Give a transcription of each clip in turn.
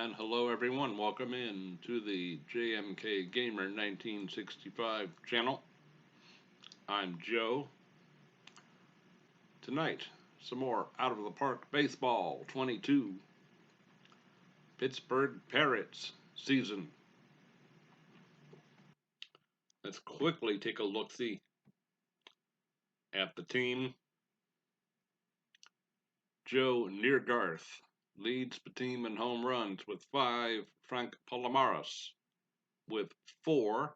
And hello everyone, welcome in to the JMK Gamer 1965 channel. I'm Joe. Tonight, some more Out of the Park Baseball 22. Pittsburgh Parrots season. Let's quickly take a look-see at the team. Joe Neergarth leads the team in home runs with 5. Frank Palomares with 4.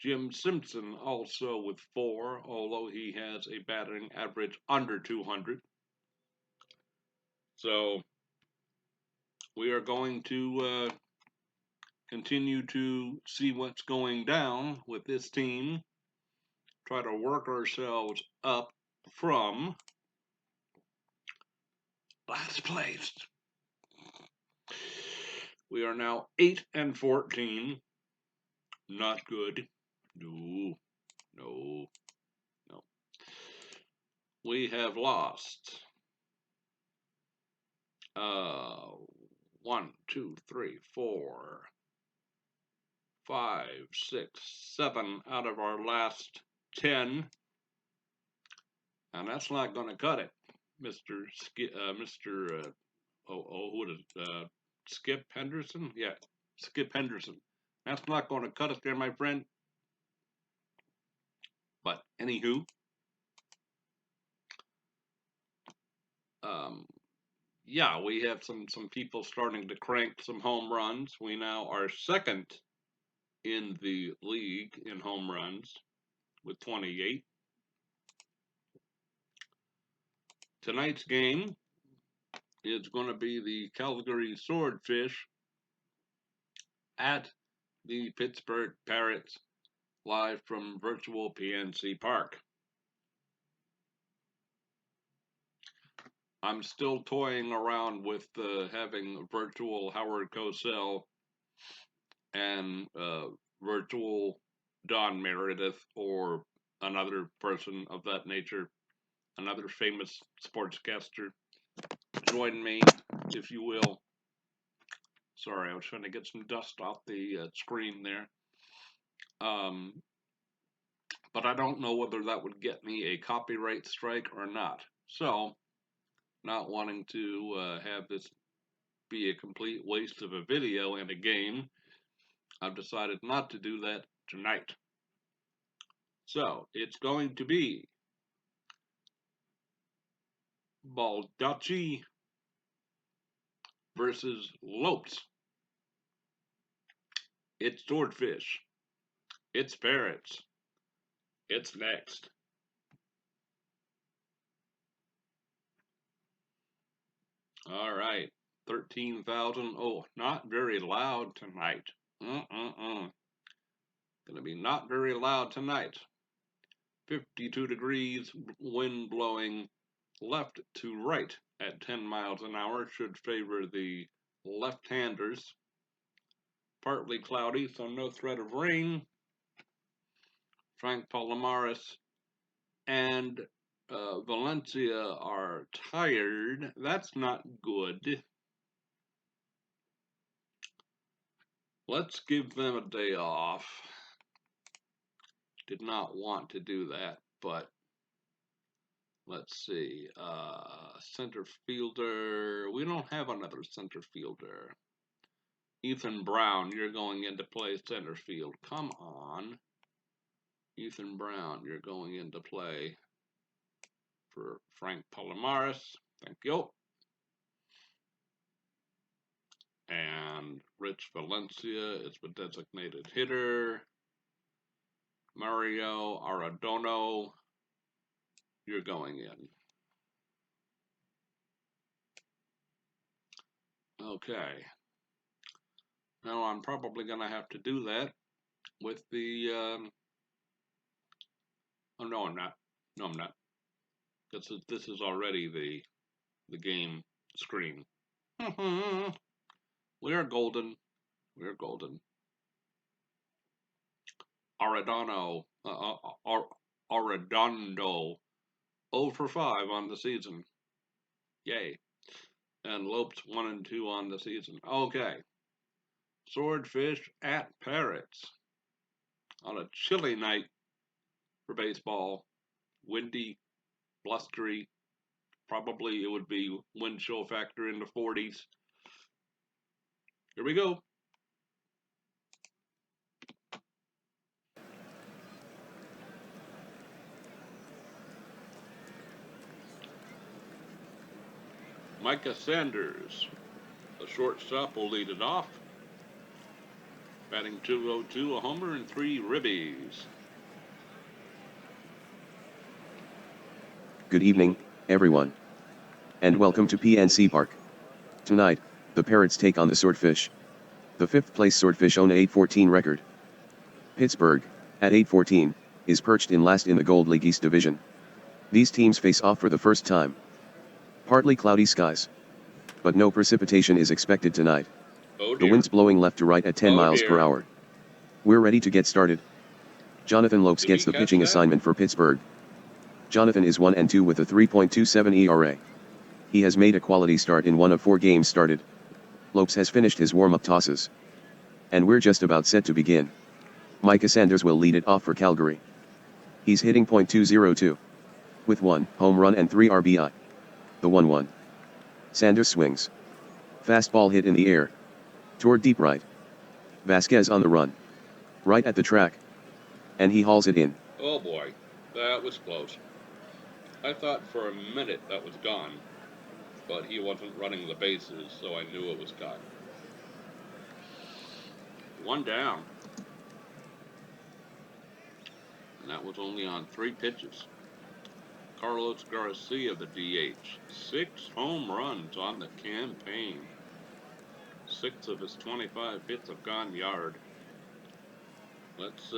Jim Simpson also with 4, although he has a batting average under 200. So we are going to continue to see what's going down with this team, try to work ourselves up from last place. We are now 8-14. Not good. No. We have lost 1, 2, 3, 4, 5, 6, 7 out of our last 10, and that's not going to cut it, Mr. Skip Henderson? Yeah, Skip Henderson. That's not going to cut it there, my friend. But anywho, yeah, we have some people starting to crank some home runs. We now are second in the league in home runs with 28. Tonight's game is going to be the Calgary Swordfish at the Pittsburgh Parrots, live from virtual PNC Park. I'm still toying around with having virtual Howard Cosell and virtual Don Meredith or another person of that nature, another famous sportscaster. Join me, if you will. Sorry, I was trying to get some dust off the screen there. But I don't know whether that would get me a copyright strike or not. So, not wanting to have this be a complete waste of a video and a game, I've decided not to do that tonight. So, it's going to be Baldacci versus Lopes. It's Swordfish. It's Parrots. It's next. All right. 13,000. Oh, not very loud tonight. Gonna be not very loud tonight. 52 degrees, wind blowing left to right at 10 miles an hour should favor the left-handers. Partly cloudy, so no threat of rain. Frank Palomares and Valencia are tired. That's not good. Let's give them a day off. Did not want to do that, but let's see. Center fielder. We don't have another center fielder. Ethan Brown, you're going into play center field. Come on. Ethan Brown, you're going into play for Frank Palomares. Thank you. And Rich Valencia is the designated hitter. Mario Arredondo, you're going in. Okay. Now I'm probably going to have to do that with the, oh no, I'm not. No, I'm not. This is already the game screen. We are golden. We are golden. Arredondo, Arredondo, 0 for 5 on the season. Yay. And Lopes 1-2 on the season. Okay. Swordfish at Parrots on a chilly night for baseball. Windy, blustery. Probably it would be wind chill factor in the 40s. Here we go. Micah Sanders, the shortstop, will lead it off. Batting .202, a homer, and 3 ribbies. Good evening, everyone. And welcome to PNC Park. Tonight, the Parrots take on the Swordfish. The 5th place Swordfish own a 8-14 record. Pittsburgh, at 8-14, is perched in last in the Gold League East Division. These teams face off for the first time. Partly cloudy skies. But no precipitation is expected tonight. The wind's blowing left to right at 10 miles per hour. We're ready to get started. Jonathan Lopes gets the pitching assignment for Pittsburgh. Jonathan is 1-2 with a 3.27 ERA. He has made a quality start in 1 of 4 games started. Lopes has finished his warm-up tosses. And we're just about set to begin. Micah Sanders will lead it off for Calgary. He's hitting .202. With 1 home run and 3 RBI. The 1-1. Sanders swings. Fastball hit in the air. Toward deep right. Vasquez on the run. Right at the track. And he hauls it in. Oh boy, that was close. I thought for a minute that was gone, but he wasn't running the bases, so I knew it was gone. 1 down. And that was only on 3 pitches. Carlos Garcia, the DH. 6 home runs on the campaign. 6 of his 25 hits have gone yard. Let's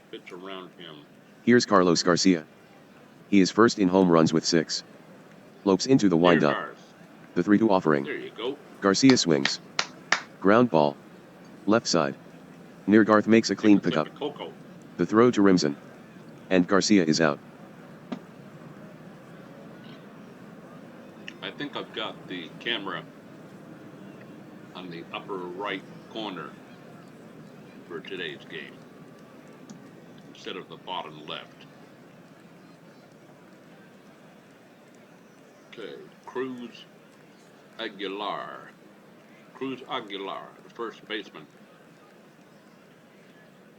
pitch around him. Here's Carlos Garcia. He is first in home runs with 6. Lopes into the windup. The 3-2 offering. There you go. Garcia swings. Ground ball. Left side. Neargarth makes a clean pickup. The throw to Rimson. And Garcia is out. I think I've got the camera on the upper right corner for today's game instead of the bottom left. Okay, Cruz Aguilar, the first baseman.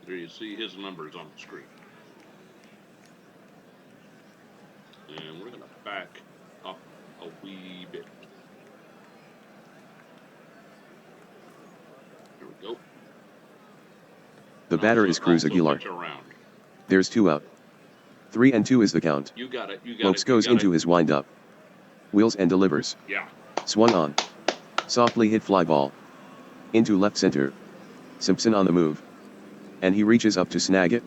There you see his numbers on the screen. And we're going to back up a wee bit. Here we go. The batter is Cruz Aguilar. There's 2 out. 3-2 is the count. You got it. Lopes goes into his windup. Wheels and delivers. Yeah. Swung on. Softly hit fly ball. Into left center. Simpson on the move. And he reaches up to snag it.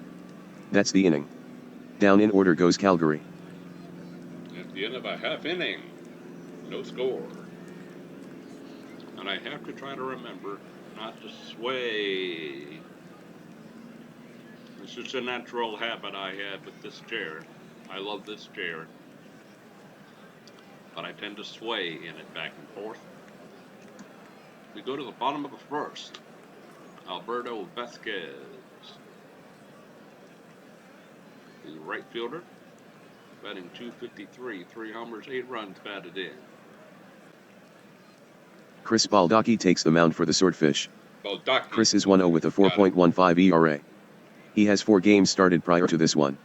That's the inning. Down in order goes Calgary. At the end of a half inning, no score. And I have to try to remember not to sway. This is a natural habit I had with this chair. I love this chair. But I tend to sway in it back and forth. We go to the bottom of the first. Alberto Vasquez, the right fielder, batting .253, 3 homers, 8 runs batted in. Chris Baldacci takes the mound for the Swordfish. Chris is 1-0 with a 4.15 ERA. He has 4 games started prior to this one.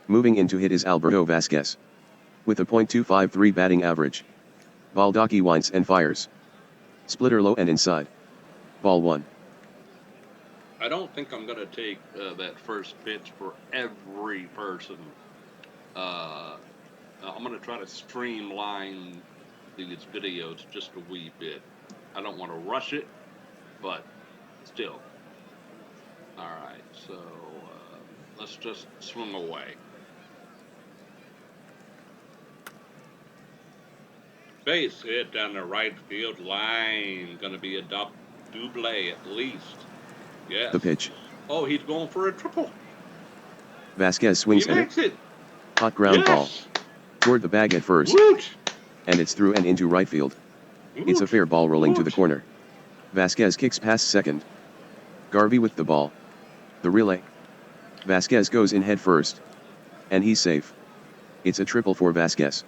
Moving in to hit is Alberto Vasquez. With a .253 batting average. Baldacci winds and fires. Splitter low and inside. Ball 1. I don't think I'm going to take that first pitch for every person. I'm going to try to streamline these videos just a wee bit. I don't want to rush it, but still. All right, so let's just swing away. Base hit down the right field line. Going to be a double at least. Yes. The pitch. Oh, he's going for a triple. Vasquez swings at it. it. Hot ground ball. Toward the bag at first. Woot. and it's through and into right field. It's a fair ball rolling to the corner. Vasquez kicks past second. Garvey with the ball. The relay. Vasquez goes in head first. And he's safe. It's a triple for Vasquez.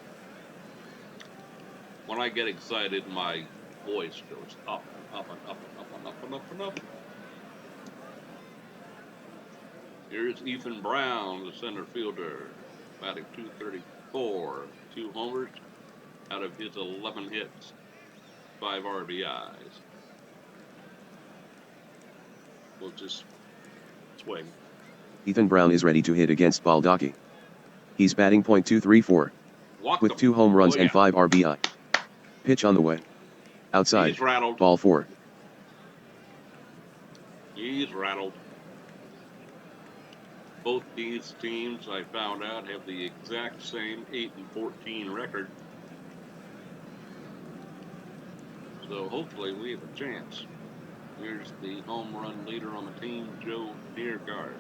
When I get excited, my voice goes up and up and up and up and up and up and up. Here's Ethan Brown, the center fielder, batting .234, 2 homers out of his 11 hits, 5 RBIs. We'll just swing. Ethan Brown is ready to hit against Baldacci. He's batting .234 with 2 home runs and 5 RBI. Pitch on the way. Outside. He's rattled. Ball 4. He's rattled. Both these teams, I found out, have the exact same 8-14 record. So hopefully we have a chance. Here's the home run leader on the team, Joe Neergaard.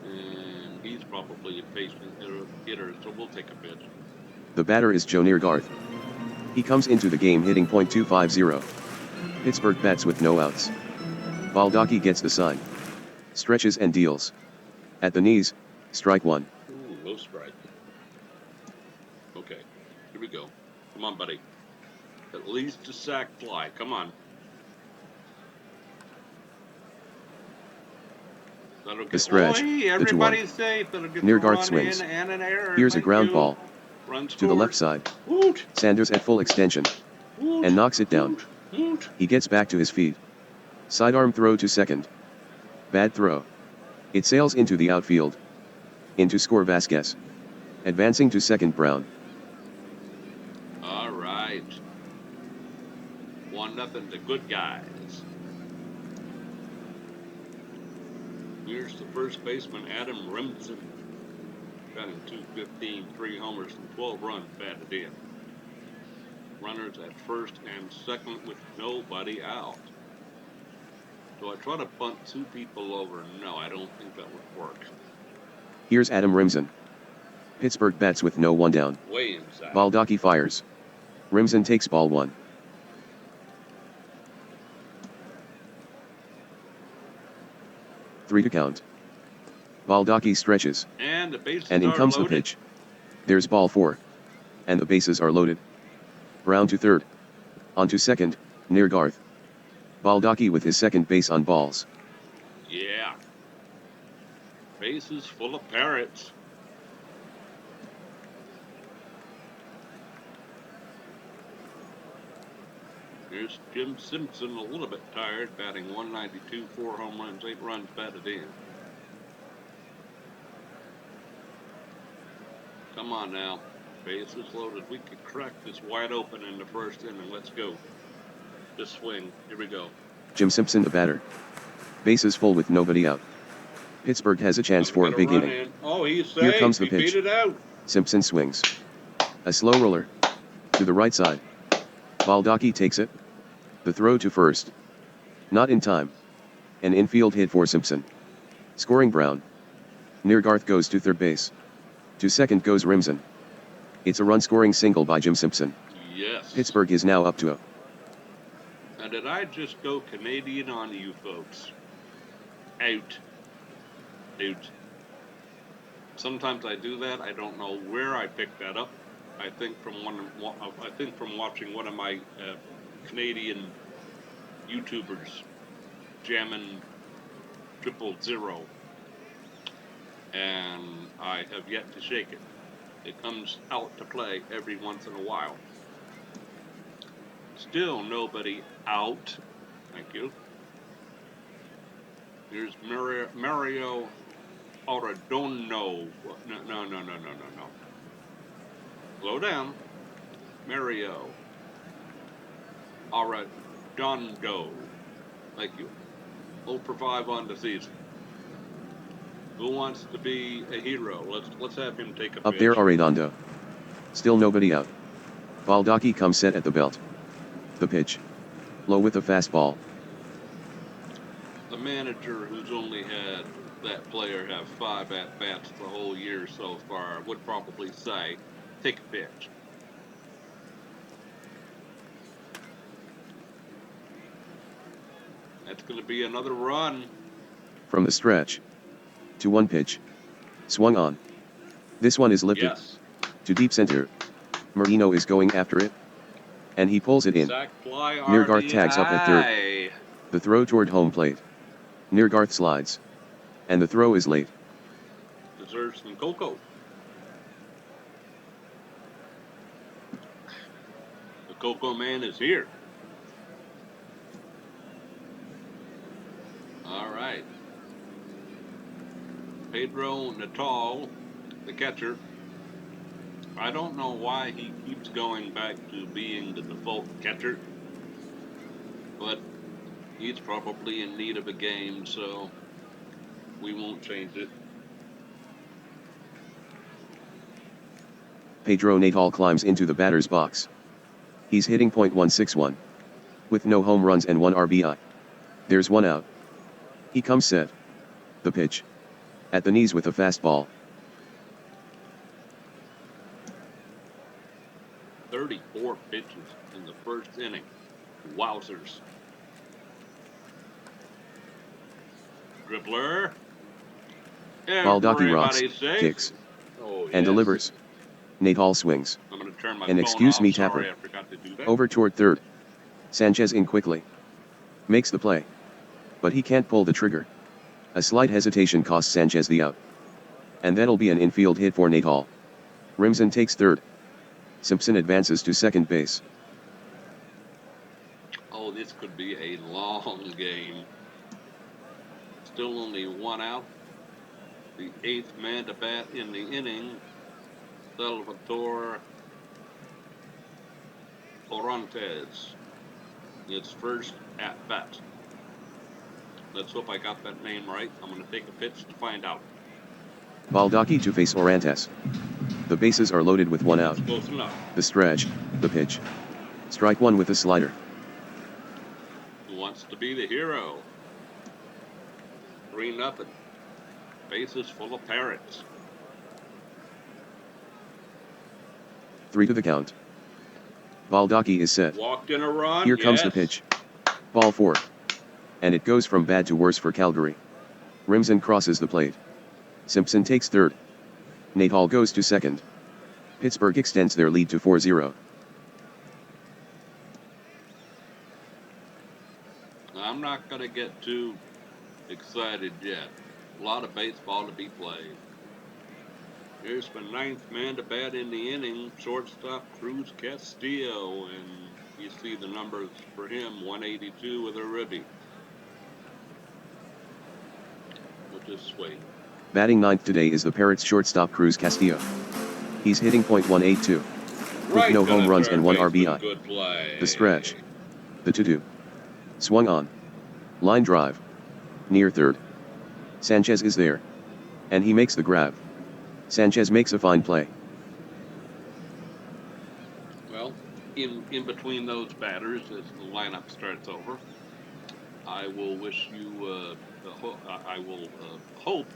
And he's probably a patient hitter, so we'll take a pitch. The batter is Joe Neergaard. He comes into the game hitting .250. Pittsburgh bats with no outs. Baldacci gets the sign. Stretches and deals. At the knees, strike 1. Ooh, low strike. Okay, here we go. Come on, buddy. At least a sac fly. Come on. The stretch. The 2-1. Safe. Neergaard swings. Here's a ground ball. To the left side. Woot. Sanders at full extension. Woot. And knocks it down. Woot. He gets back to his feet. Sidearm throw to second. Bad throw. It sails into the outfield. Into score Vasquez. Advancing to second Brown. All right. 1-0 to good guys. Here's the first baseman, Adam Remsen. Batting .215, 3 homers and 12 runs batted in. Runners at first and second with nobody out. Do I try to bunt 2 people over? No, I don't think that would work. Here's Adam Remsen. Pittsburgh bats with no one down. Way inside. Baldacci fires. Remsen takes ball 1. Three to count. Baldacci stretches. And the bases and in are comes loaded. The pitch. There's ball 4. And the bases are loaded. Brown to third. On to second, Neergaard. Baldacci with his second base on balls. Yeah. Bases full of Parrots. Here's Jim Simpson, a little bit tired, batting .192, 4 home runs, 8 runs batted in. Come on now. Bases loaded. We could crack this wide open in the first inning. Let's go. Just swing. Here we go. Jim Simpson the batter. Bases full with nobody out. Pittsburgh has a chance for a big inning. Oh, he's safe. Here comes the He pitch. beat it out. Simpson swings. A slow roller. To the right side. Baldacci takes it. The throw to first. Not in time. An infield hit for Simpson. Scoring Brown. Neergaard goes to third base. To second goes Remsen. It's a run-scoring single by Jim Simpson. Yes. Pittsburgh is now up to a. Now, did I just go Canadian on you folks? Out. Out. Sometimes I do that. I don't know where I picked that up. I think from watching one of my Canadian YouTubers jamming 000, and I have yet to shake it. It comes out to play every once in a while. Still nobody out. Thank you. Here's Mario Arredondo. No. Slow down. Mario Arredondo. Thank you. 0 for 5 on the season. Who wants to be a hero? Let's have him take a pitch. Up there Arredondo. Still nobody out. Baldacci comes set at the belt. The pitch. Low with a fastball. The manager who's only had that player have 5 at-bats the whole year so far would probably say, take a pitch. That's going to be another run. From the stretch. To one pitch. Swung on. This one is lifted. Yes. To deep center. Marino is going after it. And he pulls it in. Sack fly, Neargarth tags up at third. RBI. The throw toward home plate. Neargarth slides. And the throw is late. Deserves some cocoa. The Cocoa Man is here. All right. Pedro Natal, the catcher. I don't know why he keeps going back to being the default catcher, but he's probably in need of a game, so we won't change it. Pedro Natal climbs into the batter's box. He's hitting .161. With no home runs and 1 RBI. There's one out. He comes set. The pitch. At the knees with a fastball. 34 pitches in the first inning. Wowzers. Dribbler. Baldacci rocks, Everybody safe. kicks, Oh, and yes. delivers. Natal swings. I'm going to turn my And phone excuse off. me, Sorry, Tapper. I forgot to do that. Over toward third. Sanchez in quickly. Makes the play. But he can't pull the trigger. A slight hesitation costs Sanchez the out. And that'll be an infield hit for Natal. Rimson takes third. Simpson advances to second base. Oh, this could be a long game. Still only one out. The 8th man to bat in the inning, Salvatore Orantes. It's first at bat. Let's hope I got that name right. I'm going to take a pitch to find out. Baldacci to face Orantes. The bases are loaded with one out. Close enough. The stretch, the pitch. Strike one with a slider. Who wants to be the hero? 3-0. Bases full of Parrots. 3 to the count. Baldacci is set. Walked in a run. Here comes the yes. pitch. Ball 4. And it goes from bad to worse for Calgary. Rimson crosses the plate. Simpson takes third. Natal goes to second. Pittsburgh extends their lead to 4-0. I'm not going to get too excited yet. A lot of baseball to be played. Here's the 9th man to bat in the inning, shortstop Cruz Castillo, and you see the numbers for him, 182 with a ribby, which is sweet. Batting 9th today is the Parrots shortstop Cruz Castillo. He's hitting .182. With no home runs and 1 RBI. Good play. The stretch. The 2-2. Swung on. Line drive. Near third. Sanchez is there. And he makes the grab. Sanchez makes a fine play. Well, in between those batters, as the lineup starts over, I will wish you, I will hope,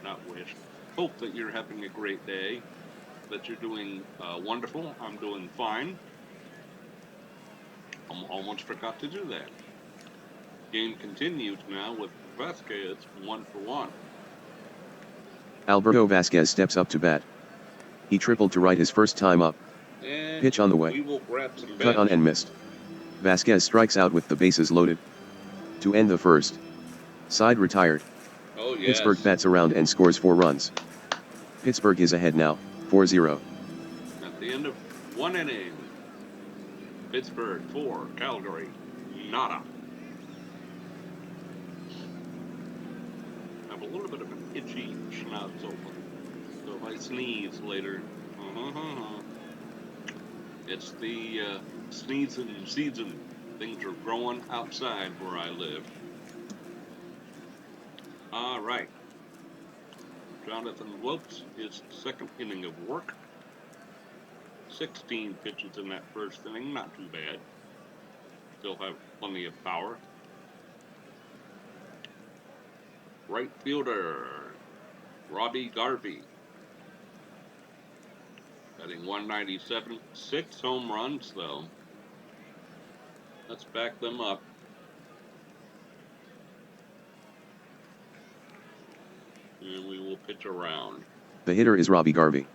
not wish, hope that you're having a great day, that you're doing wonderful. I'm doing fine. I almost forgot to do that. Game continues now with Vasquez 1-for-1. Alberto Vasquez steps up to bat. He tripled to right his first time up. And Pitch on the way. we will grab some Cut on and missed. Vasquez strikes out with the bases loaded. To end the first. Side retired. Oh, yes. Pittsburgh bats around and scores 4 runs. Pittsburgh is ahead now, 4-0. At the end of 1 inning, Pittsburgh 4, Calgary nada. I have a little bit of an itchy schnoz open, so if I sneeze later, it's the sneezing season. Things are growing outside where I live. All right. Jonathan Wilkes, his second inning of work. 16 pitches in that first inning, not too bad. Still have plenty of power. Right fielder, Robbie Garvey. Batting 197, 6 home runs though. Let's back them up. And we will pitch around. The hitter is Robbie Garvey.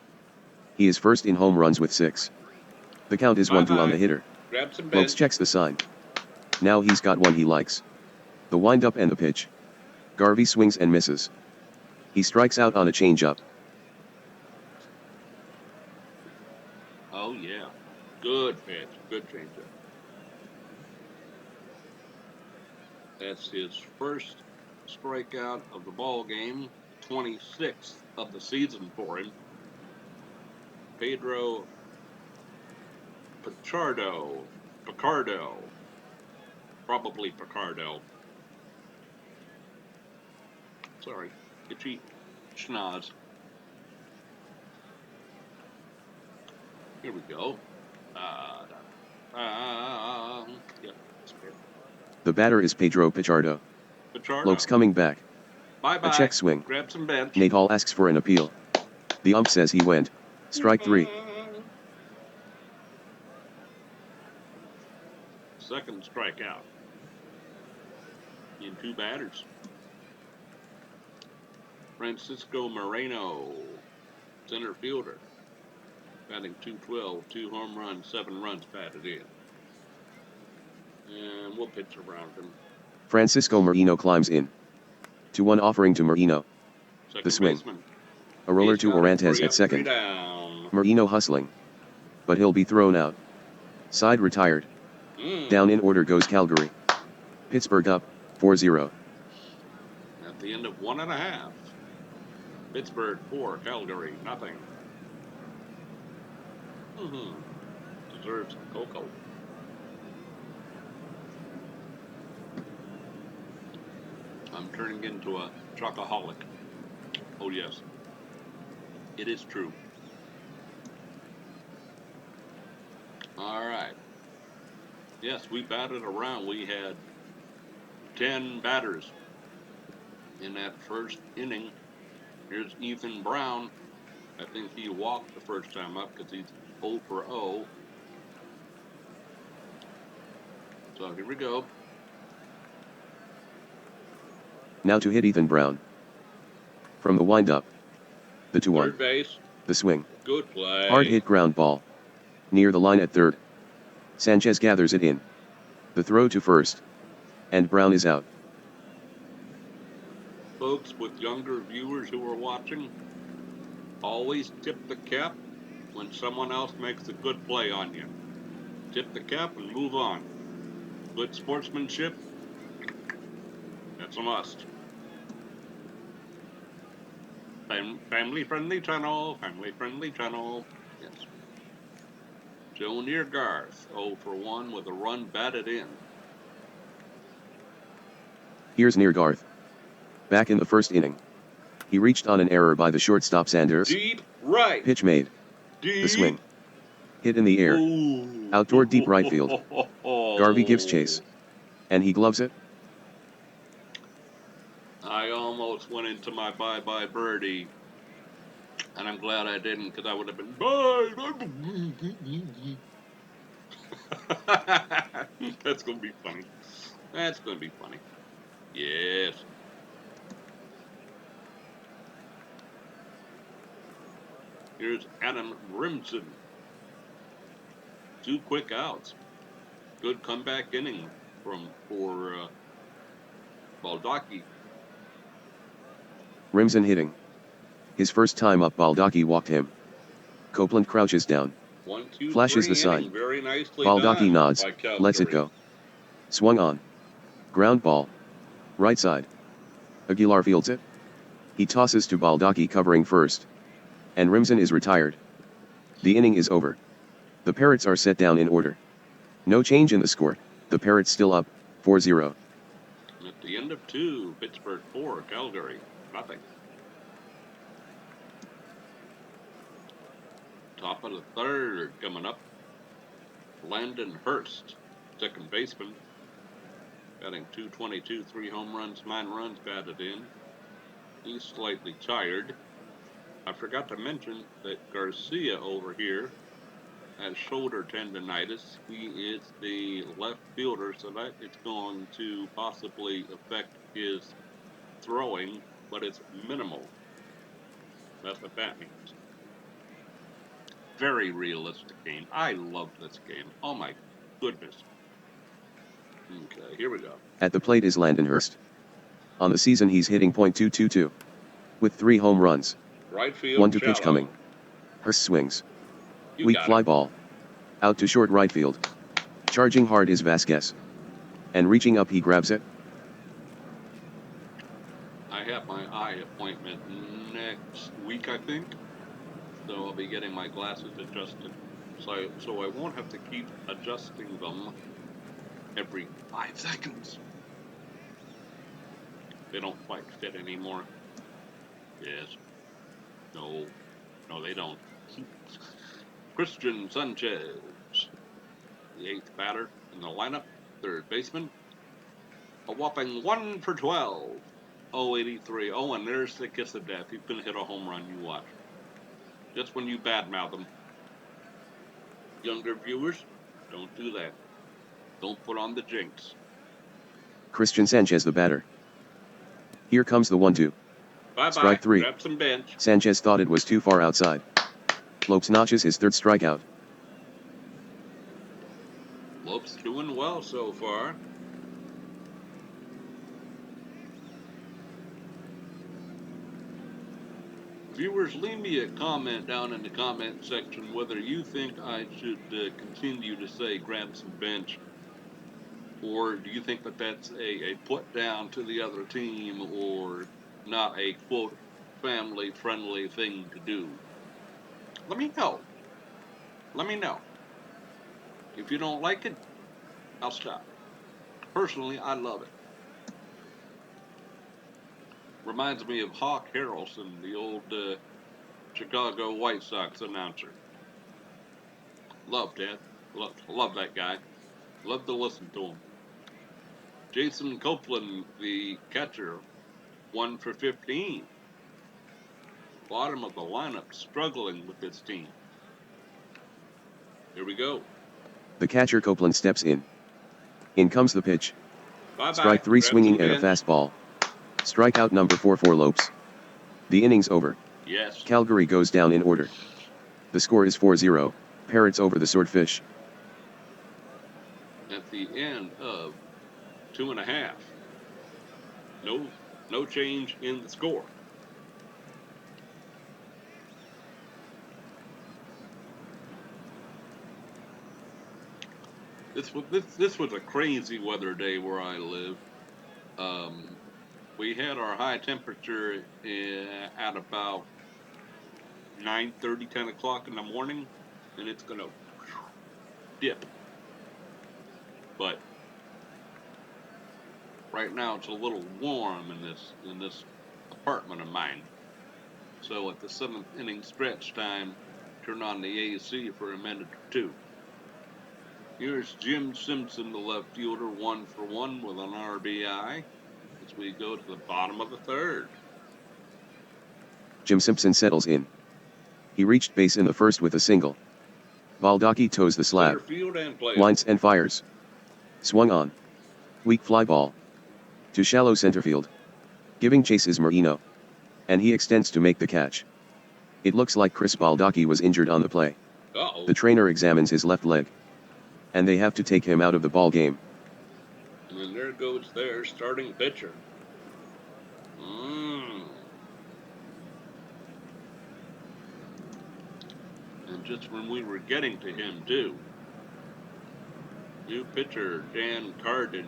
He is first in home runs with 6. The count is 1-2 on the hitter. Grab some Lopes checks the sign. Now he's got one he likes. The windup and the pitch. Garvey swings and misses. He strikes out on a changeup. Oh yeah, good pitch, good changeup. That's his first strikeout of the ball game, 26th of the season for him. Pedro Picardo, probably Picardo. Sorry, itchy schnoz. Here we go. Yeah, the batter is Pedro Pichardo. Lopes coming back. Bye-bye. A check swing. Grab some bench. Nate Hall asks for an appeal. The ump says he went. Strike 3. Second strikeout. In 2 batters. Francisco Moreno, center fielder. Batting .212, 2 home runs, 7 runs batted in. And we'll pitch around him. Francisco Moreno climbs in. 2-1 offering to Moreno. Second the swing. Baseman. A roller to Orantes at second. Moreno hustling. But he'll be thrown out. Side retired. Down in order goes Calgary. Pittsburgh up, 4-0. At the end of 1.5. Pittsburgh 4, Calgary nothing. Deserves some cocoa. I'm turning into a chocoholic. Oh yes, it is true. All right. Yes, we batted around. We had 10 batters in that first inning. Here's Ethan Brown. I think he walked the first time up because he's 0 for 0. So here we go. Now to hit Ethan Brown. From the windup. The 2-1. Third base. The swing. Good play. Hard hit ground ball. Near the line at third. Sanchez gathers it in. The throw to first. And Brown is out. Folks with younger viewers who are watching, always tip the cap when someone else makes a good play on you. Tip the cap and move on. Good sportsmanship, that's a must. Family-friendly channel, yes. Joe Neargarth, 0 for 1 with a run batted in. Here's Neargarth. Back in the first inning. He reached on an error by the shortstop Sanders. Deep right. Pitch made. Deep. The swing. Hit in the air. Ooh. Outdoor deep right field. Garvey gives chase. And he gloves it. I almost went into my bye-bye birdie. And I'm glad I didn't, because I would have been bye. That's going to be funny. That's going to be funny. Yes. Here's Adam Rimson. 2 quick outs. Good comeback inning for Baldacci. Rimson hitting. His first time up, Baldacci walked him. Copeland crouches down. 1, 2, flashes 3 the sign. Very nicely Baldacci nods, lets it go. Swung on. Ground ball. Right side. Aguilar fields it. He tosses to Baldacci covering first. And Rimson is retired. The inning is over. The Parrots are set down in order. No change in the score, the Parrots still up, 4-0. At the end of 2, Pittsburgh 4, Calgary nothing. Top of the third coming up. Landon Hurst, second baseman. Batting .222, 3 home runs, 9 runs batted in. He's slightly tired. I forgot to mention that Garcia over here has shoulder tendonitis. He is the left fielder, so that is going to possibly affect his throwing, but it's minimal. That's what that means. Very realistic game. I love this game. Oh my goodness. Okay, here we go. At the plate is Landenhurst. On the season he's hitting .222. With 3 home runs. Right field, 1-2 pitch shallow. coming. Hurst swings. You Weak got fly it. ball. Out to short right field. Charging hard is Vasquez. And reaching up he grabs it. I have my eye appointment next week, I think. So I'll be getting my glasses adjusted. So I won't have to keep adjusting them every 5 seconds. They don't quite fit anymore. Yes. No. No, they don't. Christian Sanchez, the 8th batter in the lineup, 3rd baseman. A whopping 1 for 12. 083. Oh, and there's the kiss of death. He's going to hit a home run, you watch. Just when you badmouth him. Younger viewers, don't do that. Don't put on the jinx. Christian Sanchez the batter. Here comes the 1-2. Bye-bye. Strike 3. Grab some bench. Sanchez thought it was too far outside. Lopes notches his 3rd strikeout. Lopes doing well so far. Viewers, leave me a comment down in the comment section whether you think I should continue to say grab some bench, or do you think that that's a put down to the other team, or not a quote family friendly thing to do. Let me know. Let me know. If you don't like it, I'll stop. Personally, I love it. Reminds me of Hawk Harrelson, the old Chicago White Sox announcer. Loved that. Love that guy. Love to listen to him. Jason Copeland, the catcher, 1 for 15. Bottom of the lineup, struggling with this team. Here we go. The catcher Copeland steps in. In comes the pitch. Bye-bye. Strike 3 Grab swinging some and a bench. fastball. Strikeout number 4 for Lopes. The inning's over. Yes. Calgary goes down in order. The score is 4-0, Parrots over the Swordfish. At the end of 2.5. No change in the score. This was a crazy weather day where I live. We had our high temperature at about 9:30, 10 o'clock in the morning, and it's gonna dip. But right now it's a little warm in this apartment of mine. So at the 7th inning stretch time, turn on the AC for a minute or two. Here's Jim Simpson, the left fielder, 1 for 1 with an RBI as we go to the bottom of the 3rd. Jim Simpson settles in. He reached base in the 1st with a single. Baldacci toes the slab. Center field and play. Lines and fires. Swung on. Weak fly ball. To shallow center field. Giving chase is Marino. And he extends to make the catch. It looks like Chris Baldacci was injured on the play. Uh-oh. The trainer examines his left leg. And they have to take him out of the ball game. And then there goes their starting pitcher. And just when we were getting to him, too. New pitcher, Dan Carden.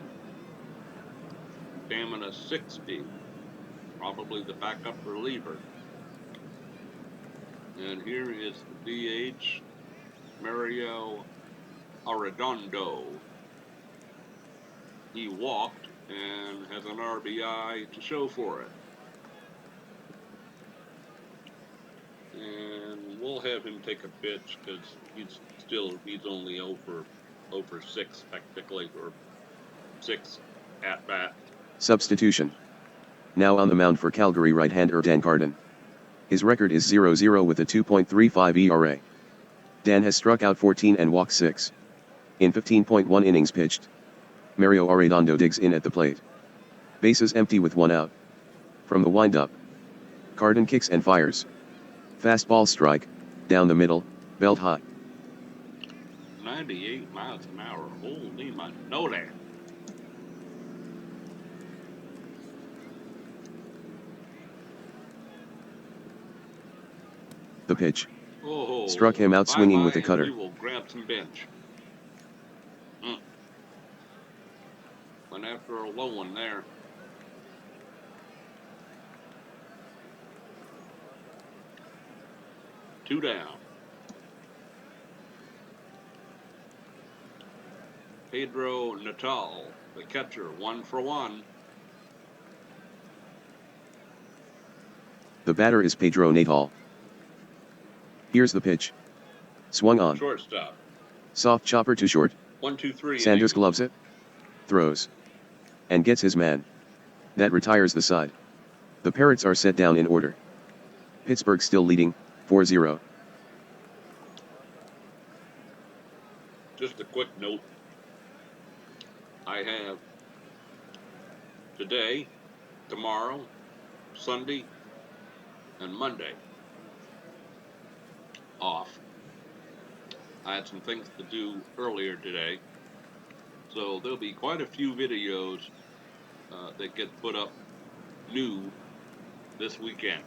Stamina 60. Probably the backup reliever. And here is the DH, Mario Arredondo. He walked and has an RBI to show for it. And we'll have him take a pitch because he's only 0 for 6 technically, or 6 at bat. Substitution. Now on the mound for Calgary right-hander Dan Carden. His record is 0-0 with a 2.35 ERA. Dan has struck out 14 and walked 6. In 15.1 innings pitched. Mario Arredondo digs in at the plate. Bases empty with 1 out. From the windup, Carden kicks and fires. Fastball strike, down the middle, belt high. 98 miles an hour. Holy my, know that. The pitch. Oh, Struck him out swinging with a cutter. We will grab some bench. Went after a low one there. Two down. Pedro Natal, the catcher, 1 for 1. The batter is Pedro Natal. Here's the pitch. Swung on. Shortstop. Soft chopper to short. 1-2-3. Sanders gloves it. Throws. And gets his man. That retires the side. The Parrots are set down in order. Pittsburgh still leading, 4-0. Just a quick note. I have today, tomorrow, Sunday, and Monday off. I had some things to do earlier today, so there'll be quite a few videos that get put up new this weekend.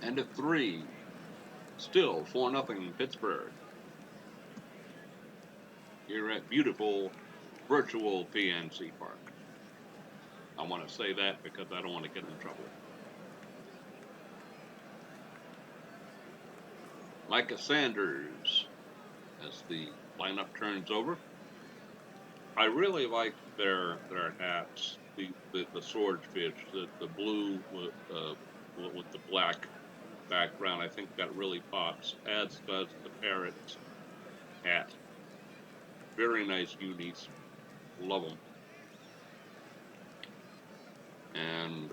And at 3, still 4-0 Pittsburgh. Here at beautiful virtual PNC Park. I want to say that because I don't want to get in trouble. Micah Sanders, as the lineup turns over. I really like their hats, the swordfish, the blue with the black background. I think that really pops, as does the Parrots hat. Very nice unis. Love them. And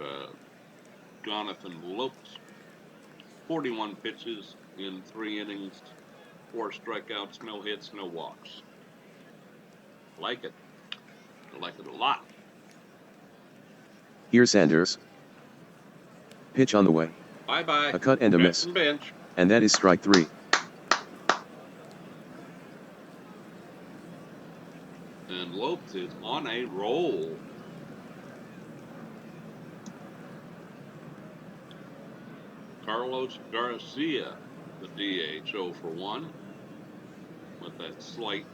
Jonathan Lopes, 41 pitches in 3 innings, 4 strikeouts, no hits, no walks. Like it. I like it a lot. Here's Sanders. Pitch on the way. Bye-bye. A cut and a miss. Bench. And that is strike 3. And Lopes is on a roll. Carlos Garcia, the DH, 0 for 1 with that slight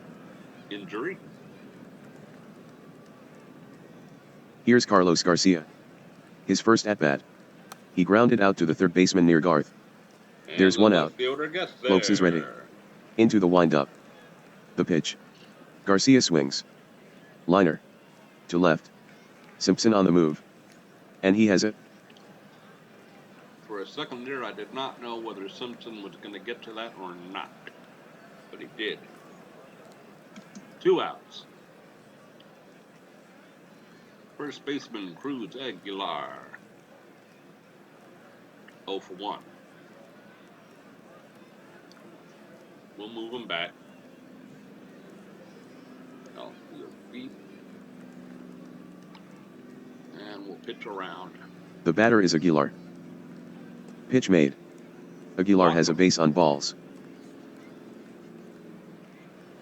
injury. Here's Carlos Garcia. His first at-bat. He grounded out to the third baseman near Garth. And there's 1 out. Lopes is ready. Into the windup. The pitch. Garcia swings. Liner. To left. Simpson on the move. And he has it. For a second there, I did not know whether Simpson was going to get to that or not. But he did. 2 outs. First baseman Cruz Aguilar, 0 for 1. We'll move him back. Outfield deep. And we'll pitch around. The batter is Aguilar. Pitch made. Aguilar has a base on balls.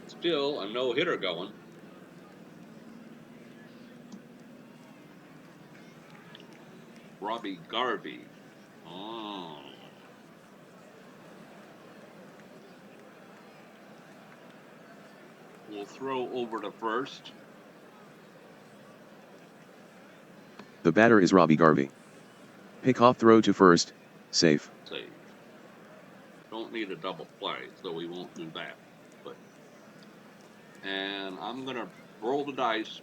Still a no-hitter going. Robbie Garvey. Oh. We'll throw over to first. The batter is Robbie Garvey. Pick-off throw to first, safe. Safe. Don't need a double play, so we won't do that. And I'm going to roll the dice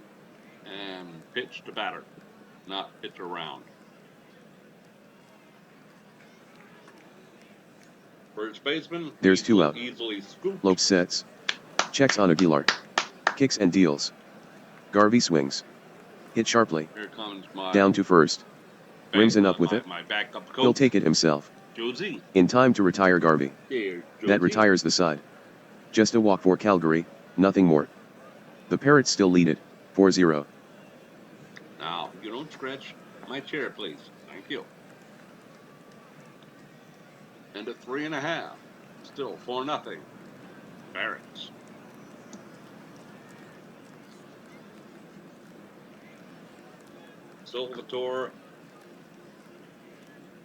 and pitch to batter, not pitch around. First baseman. There's 2 out. Easily scooped. Lopes sets. Checks on Aguilar. Kicks and deals. Garvey swings. Hit sharply. Here comes my down to first. Rimson up with it. My backup coach. He'll take it himself. Josie. In time to retire Garvey. Here, That retires the side. Just a walk for Calgary, nothing more. The Parrots still lead it, 4-0. Now, you don't scratch my chair, please. Thank you. And a 3.5. Still 4-0. Parrots. Salvatore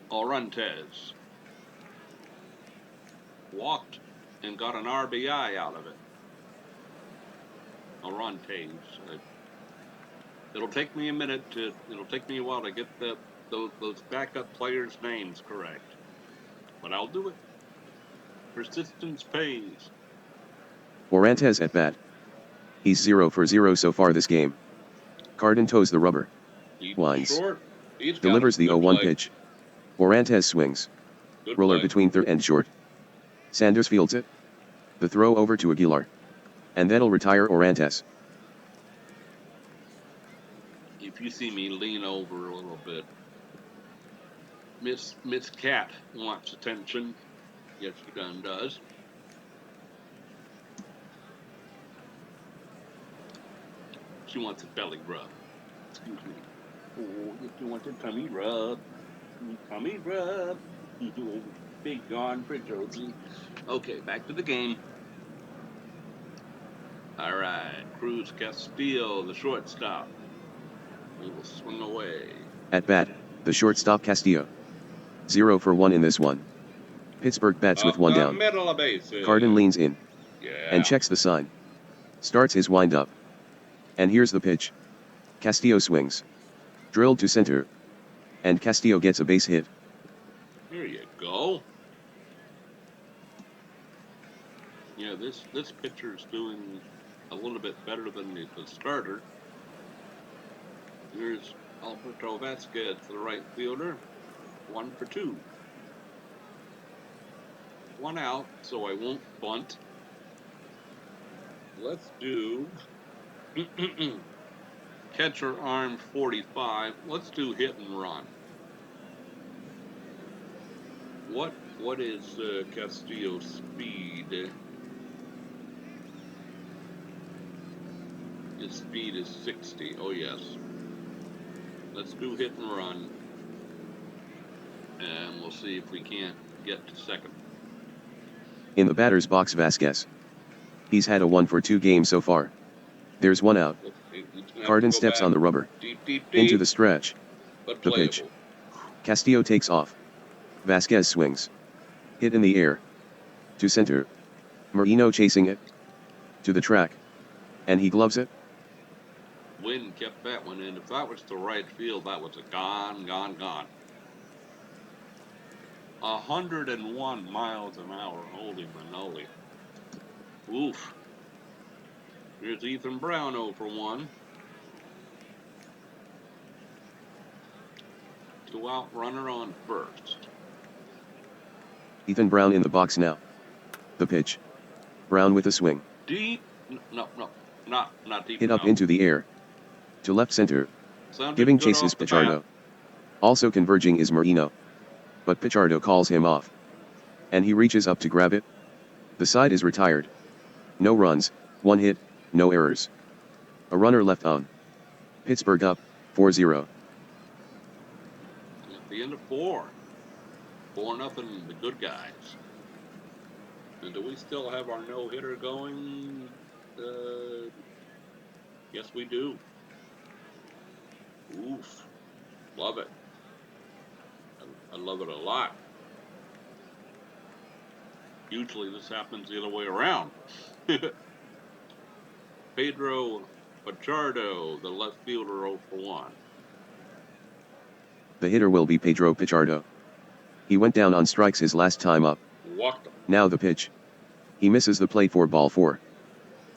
Orantes walked and got an RBI out of it. Orantes. It'll take me a while to get those backup players' names correct. But I'll do it. Persistence pays. Orantes at bat. He's 0 for 0 so far this game. Carden toes the rubber. Winds. Delivers the 0-1 pitch. Orantes swings. Roller between third and short. Sanders fields it. The throw over to Aguilar. And that'll retire Orantes. If you see me lean over a little bit, Miss Cat wants attention. Yes, she done does. She wants a belly rub. Excuse me. Oh, if you want a tummy rub. Tummy rub. Big yawn for Josie. Okay, back to the game. All right, Cruz Castillo, the shortstop. He will swing away. At bat, the shortstop Castillo. 0 for 1 in this one. Pittsburgh bats with one down. Carden leans in. And checks the sign. Starts his windup. And here's the pitch. Castillo swings. Drilled to center. And Castillo gets a base hit. Here you go. Yeah, this pitcher's doing a little bit better than the starter. Here's Alberto Vasquez, the right fielder. 1 for 2. 1 out, so I won't bunt. Let's do catcher arm 45. Let's do hit and run. What is Castillo's speed? His speed is 60. Oh yes. Let's do hit and run. And we'll see if we can't get to second. In the batter's box, Vasquez. He's had a 1 for 2 game so far. There's 1 out. Carden steps on the rubber. Deep. Into the stretch. But the playable. pitch. Castillo takes off. Vasquez swings. Hit in the air. To center. Marino chasing it. To the track. And he gloves it. Wind kept that one in. If that was to right field, that was a gone. 101 miles an hour. Holy manoli. Oof. Here's Ethan Brown 0 for 1. 2 out runner on first. Ethan Brown in the box now. The pitch. Brown with a swing. Deep. No. Not deep. Hit up enough. into the air. To left center. Sounded Giving good chase off is the Pichardo. bat. Also converging is Marino. But Pichardo calls him off. And he reaches up to grab it. The side is retired. No runs, 1 hit, no errors. A runner left on. Pittsburgh up, 4-0. At the end of 4. 4-0, the good guys. And do we still have our no-hitter going? Yes, we do. Oof. Love it. I love it a lot. Usually this happens the other way around. Pedro Pichardo, the left fielder, 0 for 1. The hitter will be Pedro Pichardo. He went down on strikes his last time up. Walked him. Now the pitch. He misses the plate for ball 4.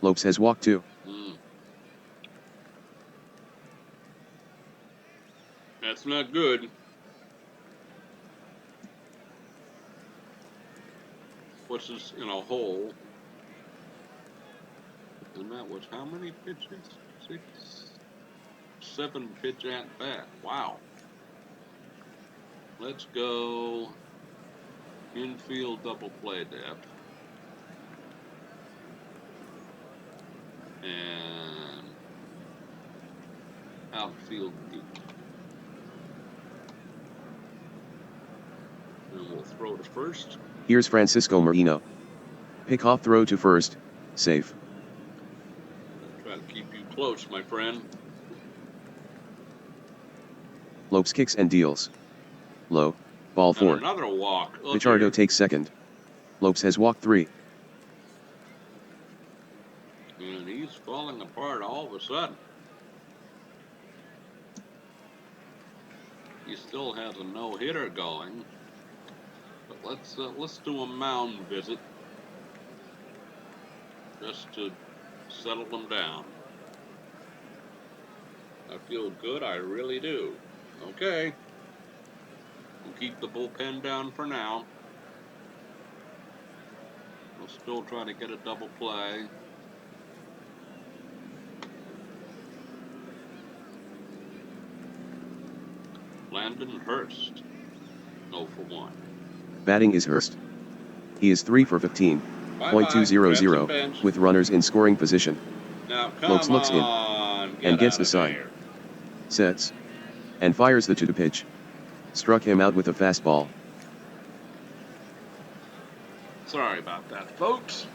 Lopes has walked 2. That's not good. Puts us in a hole. And that was how many pitches? 6, 7 pitch at bat. Wow. Let's go infield double play depth. And outfield deep. And we'll throw to first. Here's Francisco Marino. Pick-off throw to first, safe. Try to keep you close, my friend. Lopes kicks and deals. Low, ball And 4. another walk. Oh, Pichardo dear. takes second. Lopes has walked 3. And he's falling apart all of a sudden. He still has a no-hitter going. But let's do a mound visit. Just to settle them down. I feel good, I really do. Okay. We'll keep the bullpen down for now. We'll still try to get a double play. Landon Hurst, 0 for 1. Batting is Hurst. He is 3 for 15. .200 with runners in scoring position. Now come Lopes looks in and gets the sign. Sets and fires the 2 pitch. Struck him out with a fastball. Sorry about that, folks.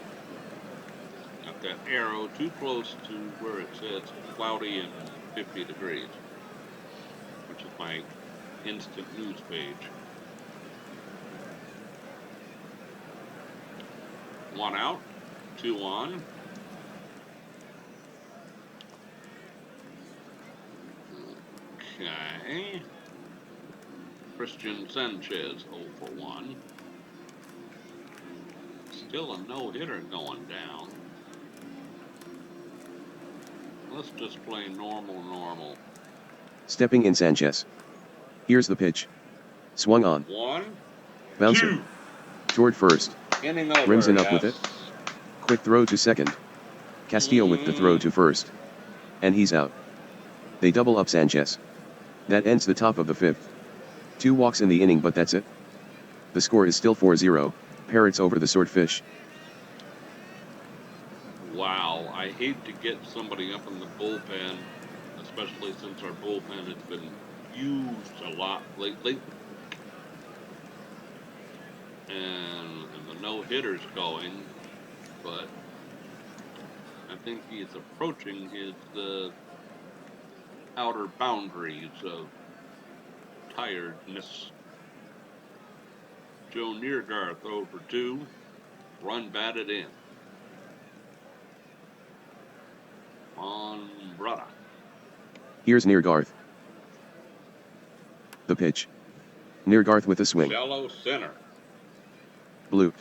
Got that arrow too close to where it says cloudy and 50 degrees, which is my instant news page. 1 out, 2 on. Okay. Christian Sanchez, 0 for 1. Still a no-hitter going down. Let's just play normal. Stepping in Sanchez. Here's the pitch. Swung on. 1, Bouncer. 2. Toward first. Inning over. Rimson up yes. with it. Quick throw to second. Castillo with the throw to first. And he's out. They double up Sanchez. That ends the top of the 5th. 2 walks in the inning, but that's it. The score is still 4-0, Parrots over the Swordfish. Wow, I hate to get somebody up in the bullpen, especially since our bullpen has been used a lot lately. And the no-hitter's going, but I think he's approaching his outer boundaries of tiredness. Joe Neergarth over 2, run batted in. On brother. Here's Neergarth. The pitch. Neergarth with a swing. Shallow center. Blooped.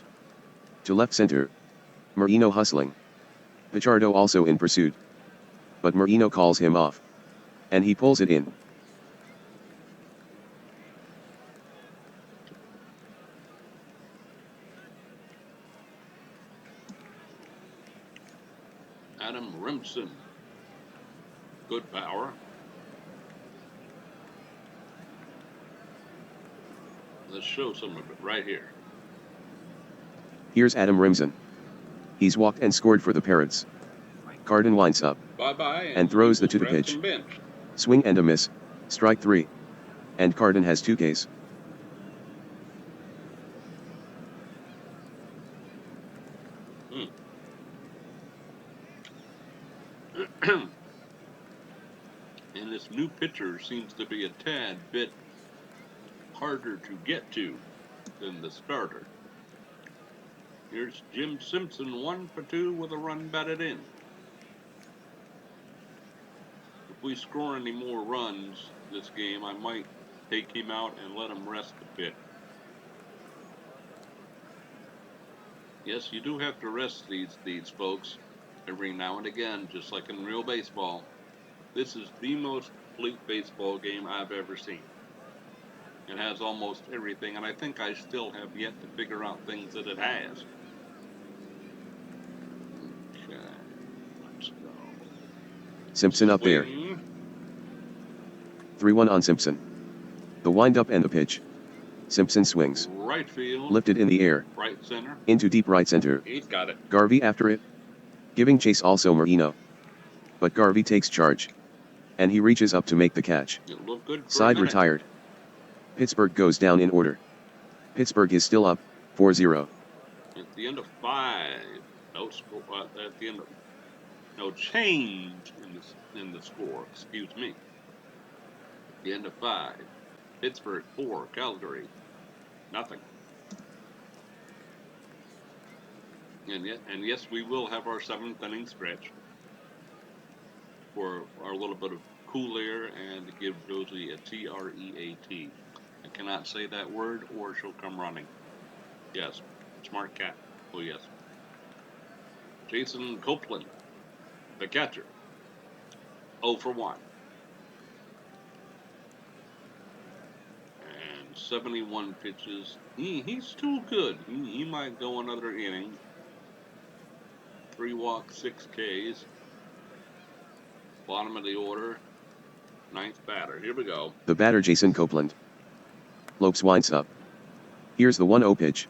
To left center. Marino hustling. Pichardo also in pursuit. But Marino calls him off. And he pulls it in. Adam Rimson. Good power. Let's show some of it right here. Here's Adam Rimson. He's walked and scored for the Parrots. Carden winds up. Bye-bye. And throws the 2 to pitch. Swing and a miss. Strike 3. And Carden has 2 Ks. And this new pitcher seems to be a tad bit harder to get to than the starter. Here's Jim Simpson, 1 for 2 with a run batted in. If we score any more runs this game, I might take him out and let him rest a bit. Yes, you do have to rest these folks every now and again, just like in real baseball. This is the most complete baseball game I've ever seen. It has almost everything, and I think I still have yet to figure out things that it has. Okay, let's go. Simpson up there. 3-1 on Simpson. The windup and the pitch. Simpson swings. Right field. Lifted in the air. Right center. Into deep right center. He's got it. Garvey after it. Giving chase also Marino. But Garvey takes charge. And he reaches up to make the catch. It looked good for Side retired. Pittsburgh goes down in order. Pittsburgh is still up, 4-0. At the end of 5, no score. At the end of no change in the score. Excuse me. At the end of 5, Pittsburgh 4, Calgary nothing. And yes, we will have our 7th inning stretch for our little bit of cool air and to give Josie a TREAT. I cannot say that word or she'll come running. Yes, smart cat. Oh yes. Jason Copeland, the catcher. 0 for 1. And 71 pitches. He's still good. He might go another inning. 3 walks, 6 Ks. Bottom of the order. 9th batter. Here we go. The batter Jason Copeland. Lopes winds up. Here's the 1-0 pitch.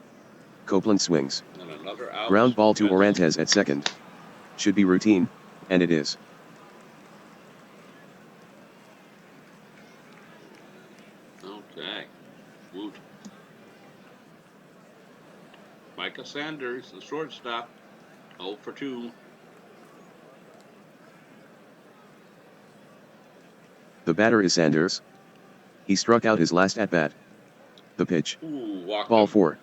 Copeland swings. And another out. Ground ball to Orantes at second. Should be routine, and it is. Okay. Woot. Micah Sanders, the shortstop. 0 for 2. The batter is Sanders. He struck out his last at-bat. The pitch. Ooh, Ball 4.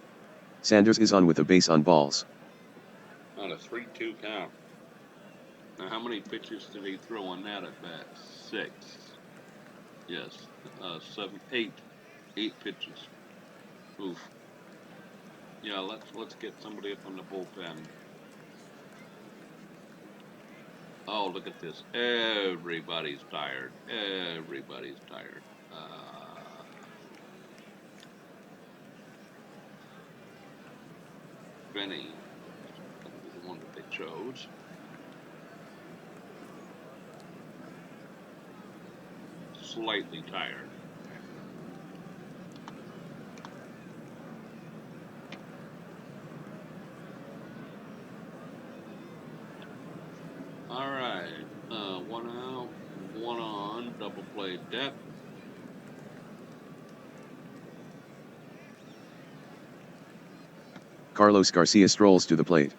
Sanders is on with a base on balls. On a 3-2 count. Now, how many pitches did he throw on that at bat? 6. Yes. 7, 8. 8 pitches. Oof. Yeah, let's get somebody up on the bullpen. Oh, look at this. Everybody's tired. Everybody's tired. Benny, the one that they chose. Slightly tired. All right, 1 out, 1 on, double play depth. Carlos Garcia strolls to the plate.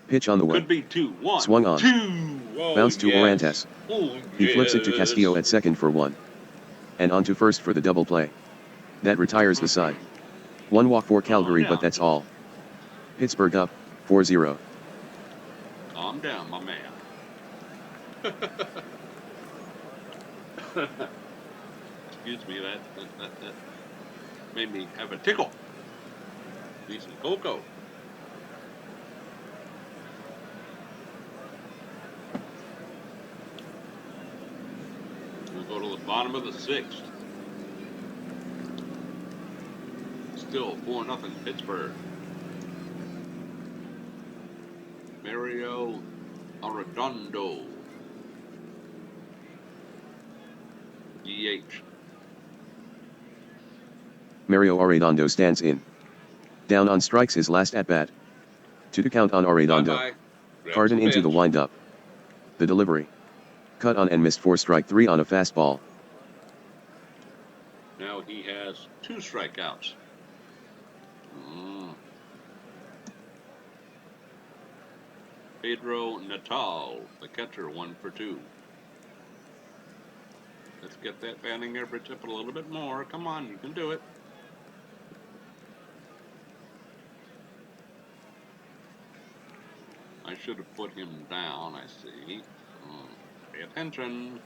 Pitch on the way. Could be 2-1. Swung on. 2. Oh, Bounce to yes. Orantes. Oh, He flips it to Castillo at second for 1. And on to first for the double play. That retires the side. 1 walk for Calgary, but that's all. Pittsburgh up, 4-0. Calm down, my man. Excuse me, that made me have a tickle. Need some cocoa. We'll go to the bottom of the 6th. Still 4-0 Pittsburgh. Mario Arredondo. DH. Mario Arredondo stands in. Down on strikes his last at-bat. 2 to count on Arredondo. Bye-bye. Cardin into the windup. The delivery. Cut on and missed for strike 3 on a fastball. Now he has 2 strikeouts. Pedro Natal, the catcher, 1 for 2. Let's get that batting average up a little bit more. Come on, you can do it. I should have put him down, I see. Pay attention.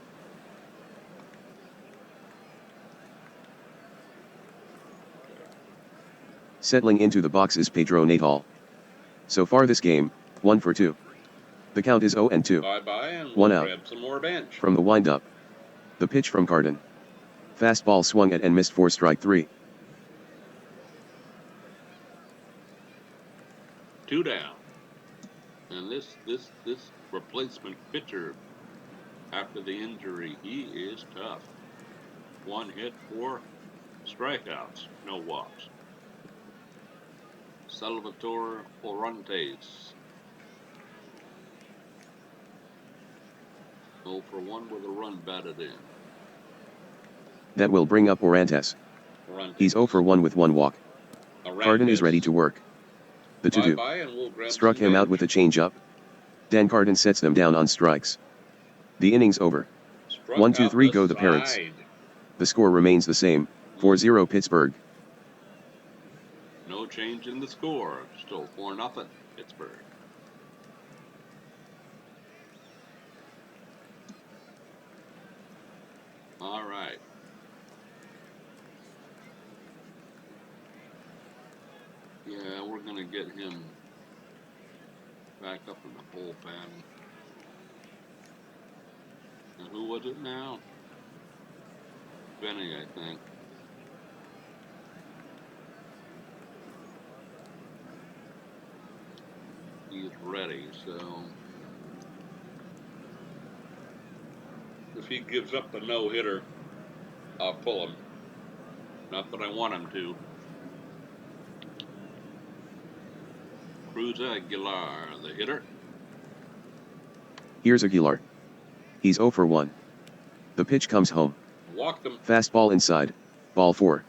Settling into the box is Pedro Natal. So far this game, 1 for 2. The count is 0-2. Bye-bye, and we'll 1 out. grab some more bench. From the windup. The pitch from Cardin. Fastball swung at and missed for strike 3. 2 down. And this replacement pitcher, after the injury, he is tough. 1 hit, 4 strikeouts, no walks. Salvatore Orantes, 0 for 1 with a run batted in. That will bring up Orantes. He's 0 for 1 with 1 walk. Carden is ready to work. The 2-2. Struck him out with a changeup. Dan Carden sets them down on strikes. The inning's over. 1-2-3 go the Parrots. The score remains the same, 4-0 Pittsburgh. No change in the score. Still 4-0 Pittsburgh. All right. Yeah, we're going to get him back up in the bullpen. And who was it now? Benny, I think. He's ready, so if he gives up the no-hitter, I'll pull him. Not that I want him to. Cruz Aguilar, the hitter. Here's Aguilar. He's 0 for 1. The pitch comes home. Walked him. Fastball inside. Ball 4.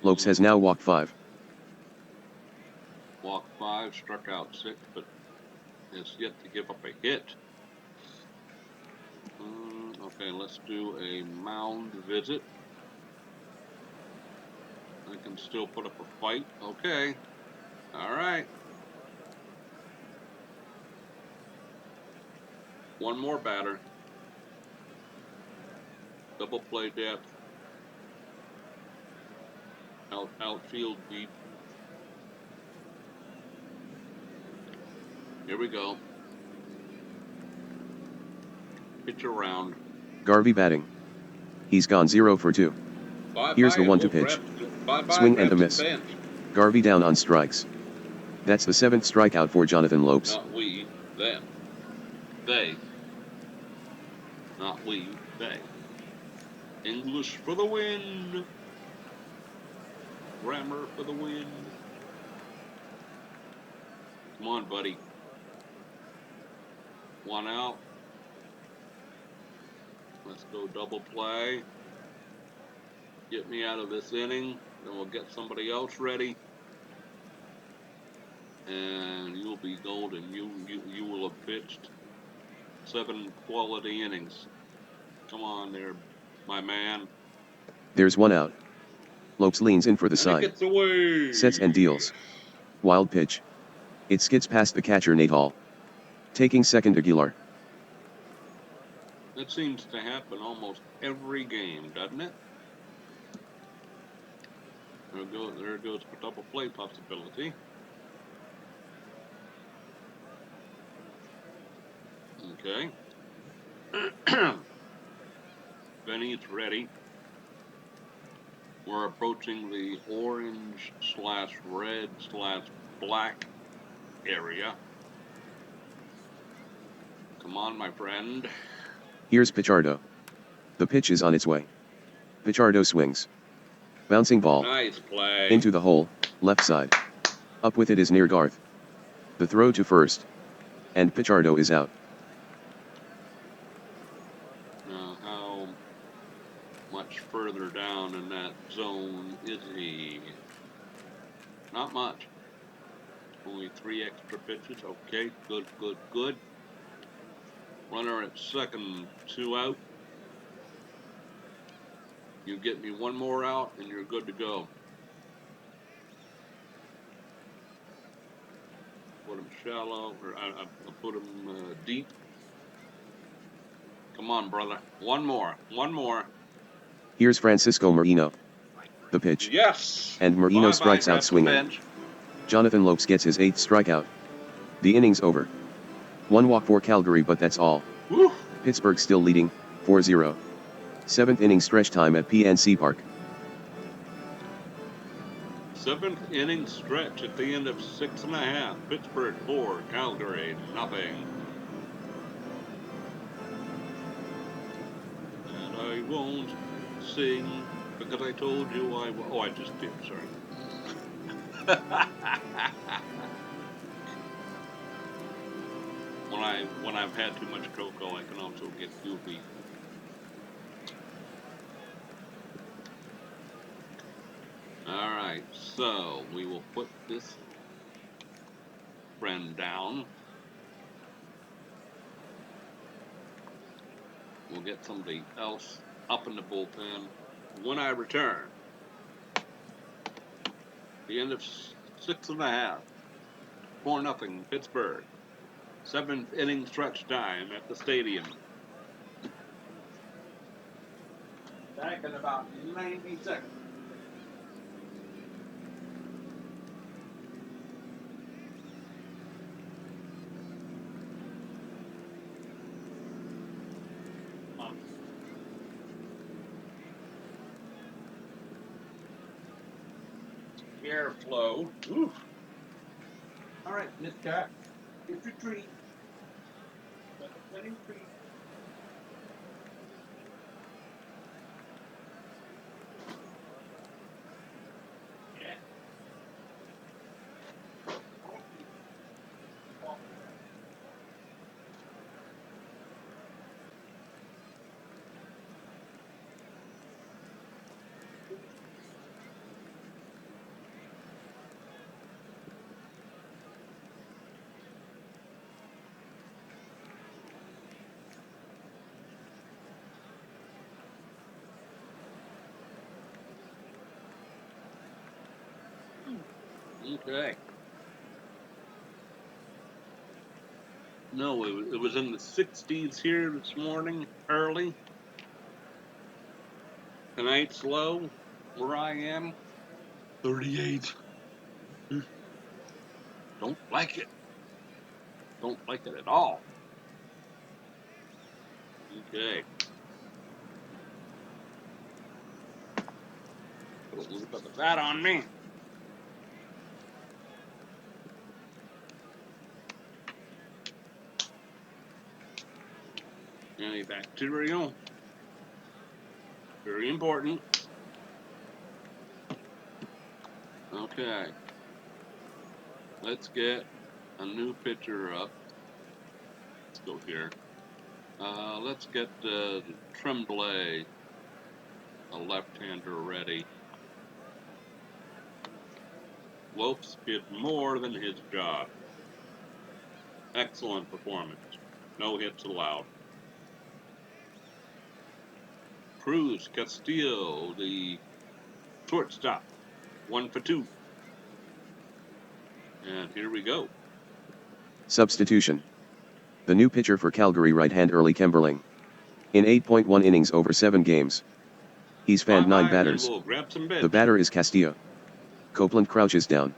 Lopes has now walked 5. Walked 5, struck out 6, but has yet to give up a hit. Okay, let's do a mound visit. I can still put up a fight. Okay. All right. One more batter. Double play depth. Outfield deep. Here we go. Pitch around. Garvey batting. He's gone 0 for 2. Here's the 1-2 pitch. Swing and a miss. Garvey down on strikes. That's the 7th strikeout for Jonathan Lopes. Not we, them. They. Not we, they. English for the win. Grammar for the win. Come on, buddy. 1 out. Let's go double play. Get me out of this inning. Then we'll get somebody else ready. And you'll be golden. You will have pitched 7 quality innings. Come on there, my man. There's 1 out. Lopes leans in for the side. Sets and deals. Wild pitch. It skids past the catcher Nate Hall. Taking second Aguilar. That seems to happen almost every game, doesn't it? There goes a double play possibility. Okay. Benny's ready. We're approaching the orange/red/black area. Come on, my friend. Here's Pichardo. The pitch is on its way. Pichardo swings. Bouncing ball. Nice play. Into the hole, left side. Up with it is near Garth. The throw to first. And Pichardo is out. Now, how much further down in that zone is he? Not much. Only 3 extra pitches. Okay, good, good, good. Runner at second, 2 out. You get me 1 more out and you're good to go. Put him shallow, or I put him deep. Come on, brother. 1 more. 1 more. Here's Francisco Marino. The pitch. Yes! And Marino strikes out swinging. Jonathan Lopes gets his 8th strikeout. The inning's over. 1 walk for Calgary, but that's all. Woo. Pittsburgh still leading, 4-0. 7th inning stretch time at PNC Park. 7th inning stretch at the end of 6.5. Pittsburgh 4, Calgary nothing. And I won't sing Because I told you oh, I just did, sorry. when I've had too much cocoa, I can also get goofy. Alright, so we will put this friend down. We'll get somebody else up in the bullpen when I return. The end of 6.5. 4-0 Pittsburgh. 7th inning stretch time at the stadium. Back in about 90 seconds. Airflow. Oof. All right, Miss Cat, get your treat. Treat. Yeah. Okay. No, it was in the 60s here this morning, early. Tonight's low, where I am, 38. Don't like it. Don't like it at all. Okay. Put a little bit of that on me. Antibacterial. Very important. Okay. Let's get a new pitcher up. Let's go here. Let's get Tremblay, a left-hander, ready. Lopes did more than his job. Excellent performance. No hits allowed. Cruz Castillo, the shortstop. 1 for 2. And here we go. Substitution. The new pitcher for Calgary, right-hand Early Kemberling. In 8.1 innings over 7 games. He's fanned 9 batters. We'll grab some bench. The batter is Castillo. Copeland crouches down.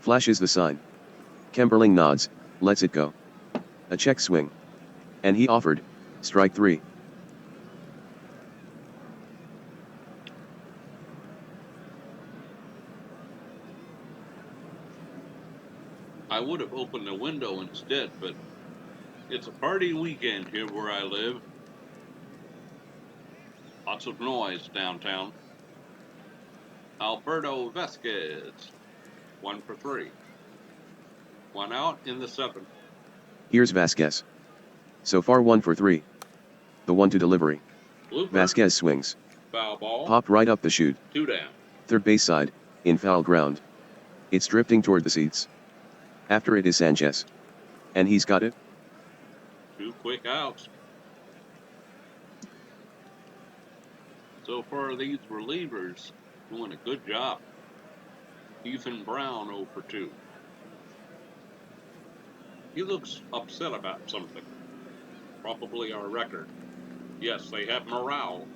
Flashes the sign. Kemberling nods, lets it go. A check swing. And he offered, strike 3. I would have opened the window instead, but it's a party weekend here where I live. Lots of noise downtown. Alberto Vasquez, 1 for 3. 1 out in the 7th. Here's Vasquez. So far 1 for 3. The 1-2 delivery. Blooper. Vasquez swings. Foul ball. Popped right up the chute. 2 down. Third base side, in foul ground. It's drifting toward the seats. After it is Sanchez. And he's got it. 2 quick outs. So far, these relievers doing a good job. Ethan Brown 0 for 2. He looks upset about something. Probably our record. Yes, they have morale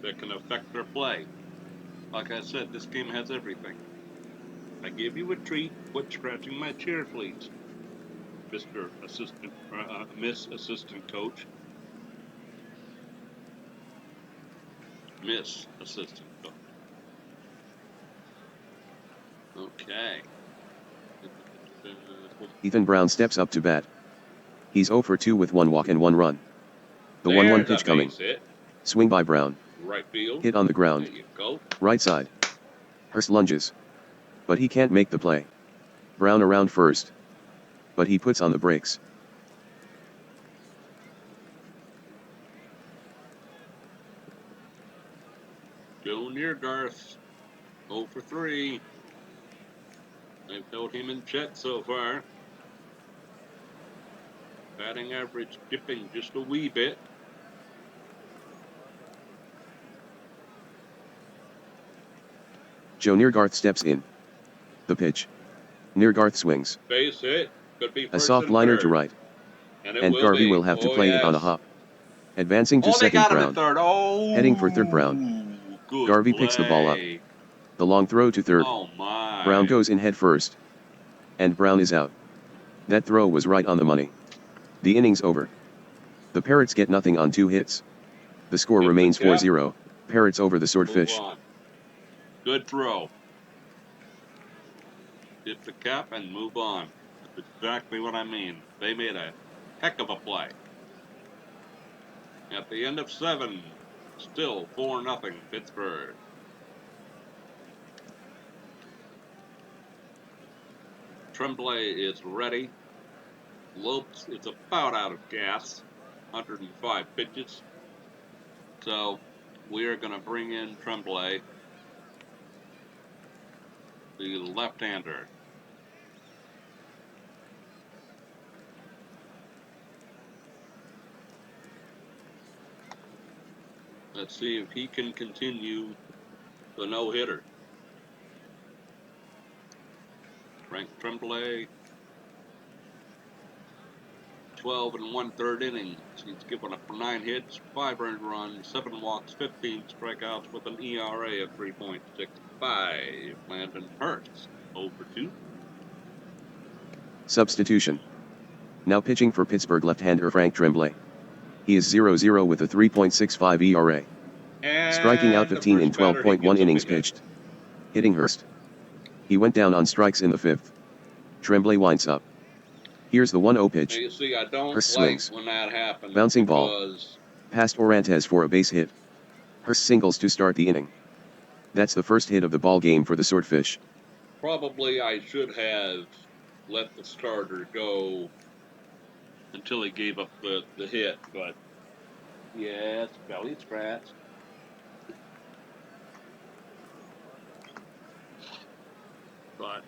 that can affect their play. Like I said, this game has everything. I give you a treat. Quit scratching my chair, please, Mr. Assistant, Miss Assistant Coach. Miss Assistant Coach. Okay. Ethan Brown steps up to bat. He's 0 for 2 with 1 walk and 1 run. The 1-1 pitch coming. Swing by Brown. Right field. Hit on the ground. There you go. Right side. Hurst lunges. But he can't make the play. Brown around first. But he puts on the brakes. Junior Garth, 0 for 3. They've held him in check so far. Batting average dipping just a wee bit. Joe Neergarth steps in. The pitch. Neergarth swings. Base hit. Could be first A soft and liner third. to right. And Garvey will have to play it on a hop. Advancing to they second, got him Brown. at third. Oh, Heading for third, Brown. Good Garvey play. picks the ball up. The long throw to third. Oh my. Brown goes in head first. And Brown is out. That throw was right on the money. The inning's over. The Parrots get nothing on 2 hits. The score remains 4-0, Parrots over the Swordfish. Good throw. Hit the cap and move on. That's exactly what I mean. They made a heck of a play. At the end of 7, still 4-0 Pittsburgh. Tremblay is ready. Lopes is about out of gas. 105 pitches. So we are going to bring in Tremblay, the left-hander. Let's see if he can continue the no-hitter. Frank Tremblay, 12 1/3 innings. He's given up 9 hits, 5 earned runs, 7 walks, 15 strikeouts with an ERA of 3.65. Landon Hurst, 0 for 2. Substitution. Now pitching for Pittsburgh left-hander Frank Tremblay. He is 0-0 with a 3.65 ERA. Striking out 15 in 12.1 innings pitched. Hitting Hurst. He went down on strikes in the 5th. Tremblay winds up. Here's the 1-0 pitch. Now you see, I don't Hurst like swings. when that happens. Bouncing ball. Past Orantes for a base hit. Hurst singles to start the inning. That's the first hit of the ball game for the Swordfish. Probably I should have let the starter go until he gave up the hit, but yes, belly scratch. But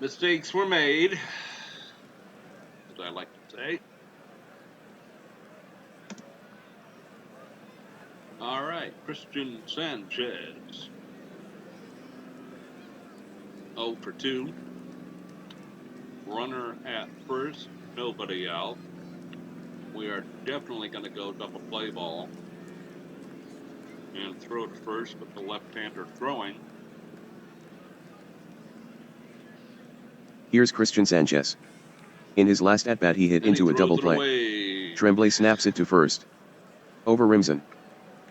mistakes were made, as I like to say. All right, Christian Sanchez, 0 for 2. Runner at first, nobody out. We are definitely going to go double play ball and throw to first with the left-hander throwing. Here's Christian Sanchez. In his last at-bat he hit into a double play. Tremblay snaps it to first. Over Rimson.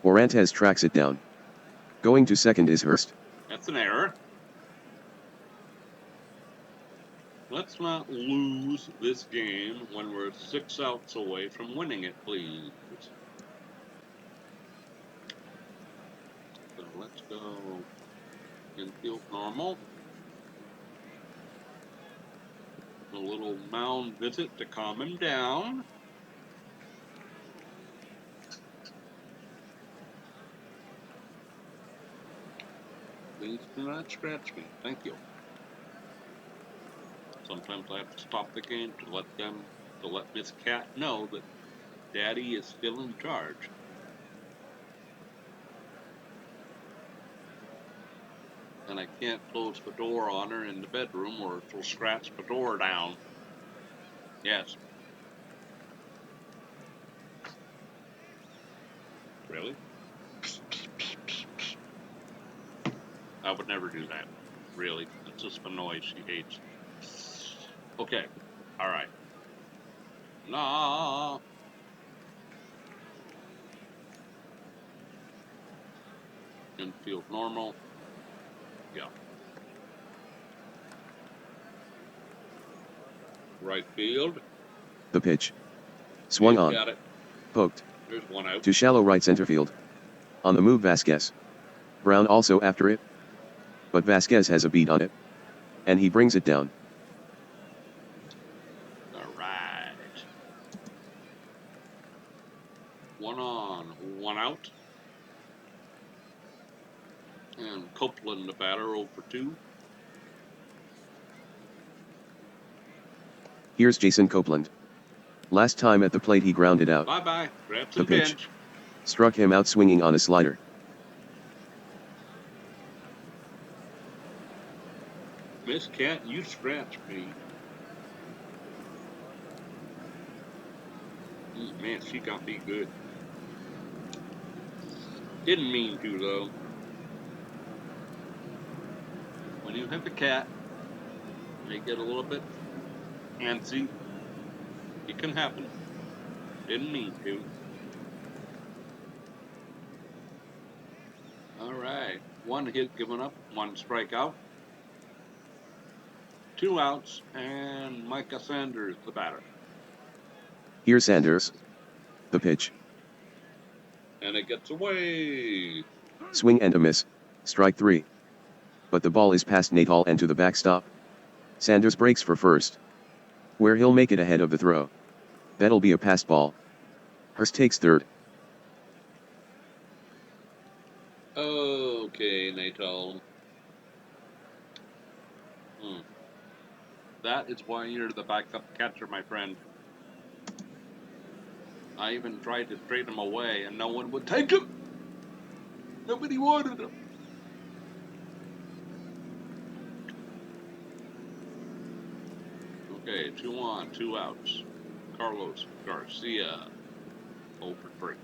Orantes tracks it down. Going to second is Hurst. That's an error. Let's not lose this game when we're 6 outs away from winning it, please. So let's go infield normal. A little mound visit to calm him down. Please do not scratch me. Thank you. Sometimes I have to stop the game to let Miss Cat know that Daddy is still in charge. And I can't close the door on her in the bedroom or she'll scratch the door down. Yes. Really? I would never do that. Really. It's just the noise she hates. Okay. Alright. Nah. Infield normal. Yeah. Right field. The pitch. Swung on. Got it. Poked. There's one out. To shallow right center field. On the move Vasquez. Brown also after it. But Vasquez has a beat on it. And he brings it down. Alright. 1 on, 1 out. And Copeland, the batter, 0 for 2. Here's Jason Copeland. Last time at the plate he grounded out. Bye-bye. Grab The some pitch. bench. Struck him out swinging on a slider. Miss Cat, you scratch me. Man, she got me good. Didn't mean to, though. When you have a cat, they get a little bit antsy. It can happen. Didn't mean to. Alright. 1 hit given up, 1 strikeout. 2 outs, and Micah Sanders, the batter. Here's Sanders. The pitch. And it gets away. Swing and a miss. Strike 3. But the ball is past Natal and to the backstop. Sanders breaks for first. Where he'll make it ahead of the throw. That'll be a pass ball. Hurst takes third. Okay, Natal. That is why you're the backup catcher, my friend. I even tried to trade him away, and no one would take him. Nobody wanted him. Okay, 2 on, 2 outs. Carlos Garcia, 0 for 3.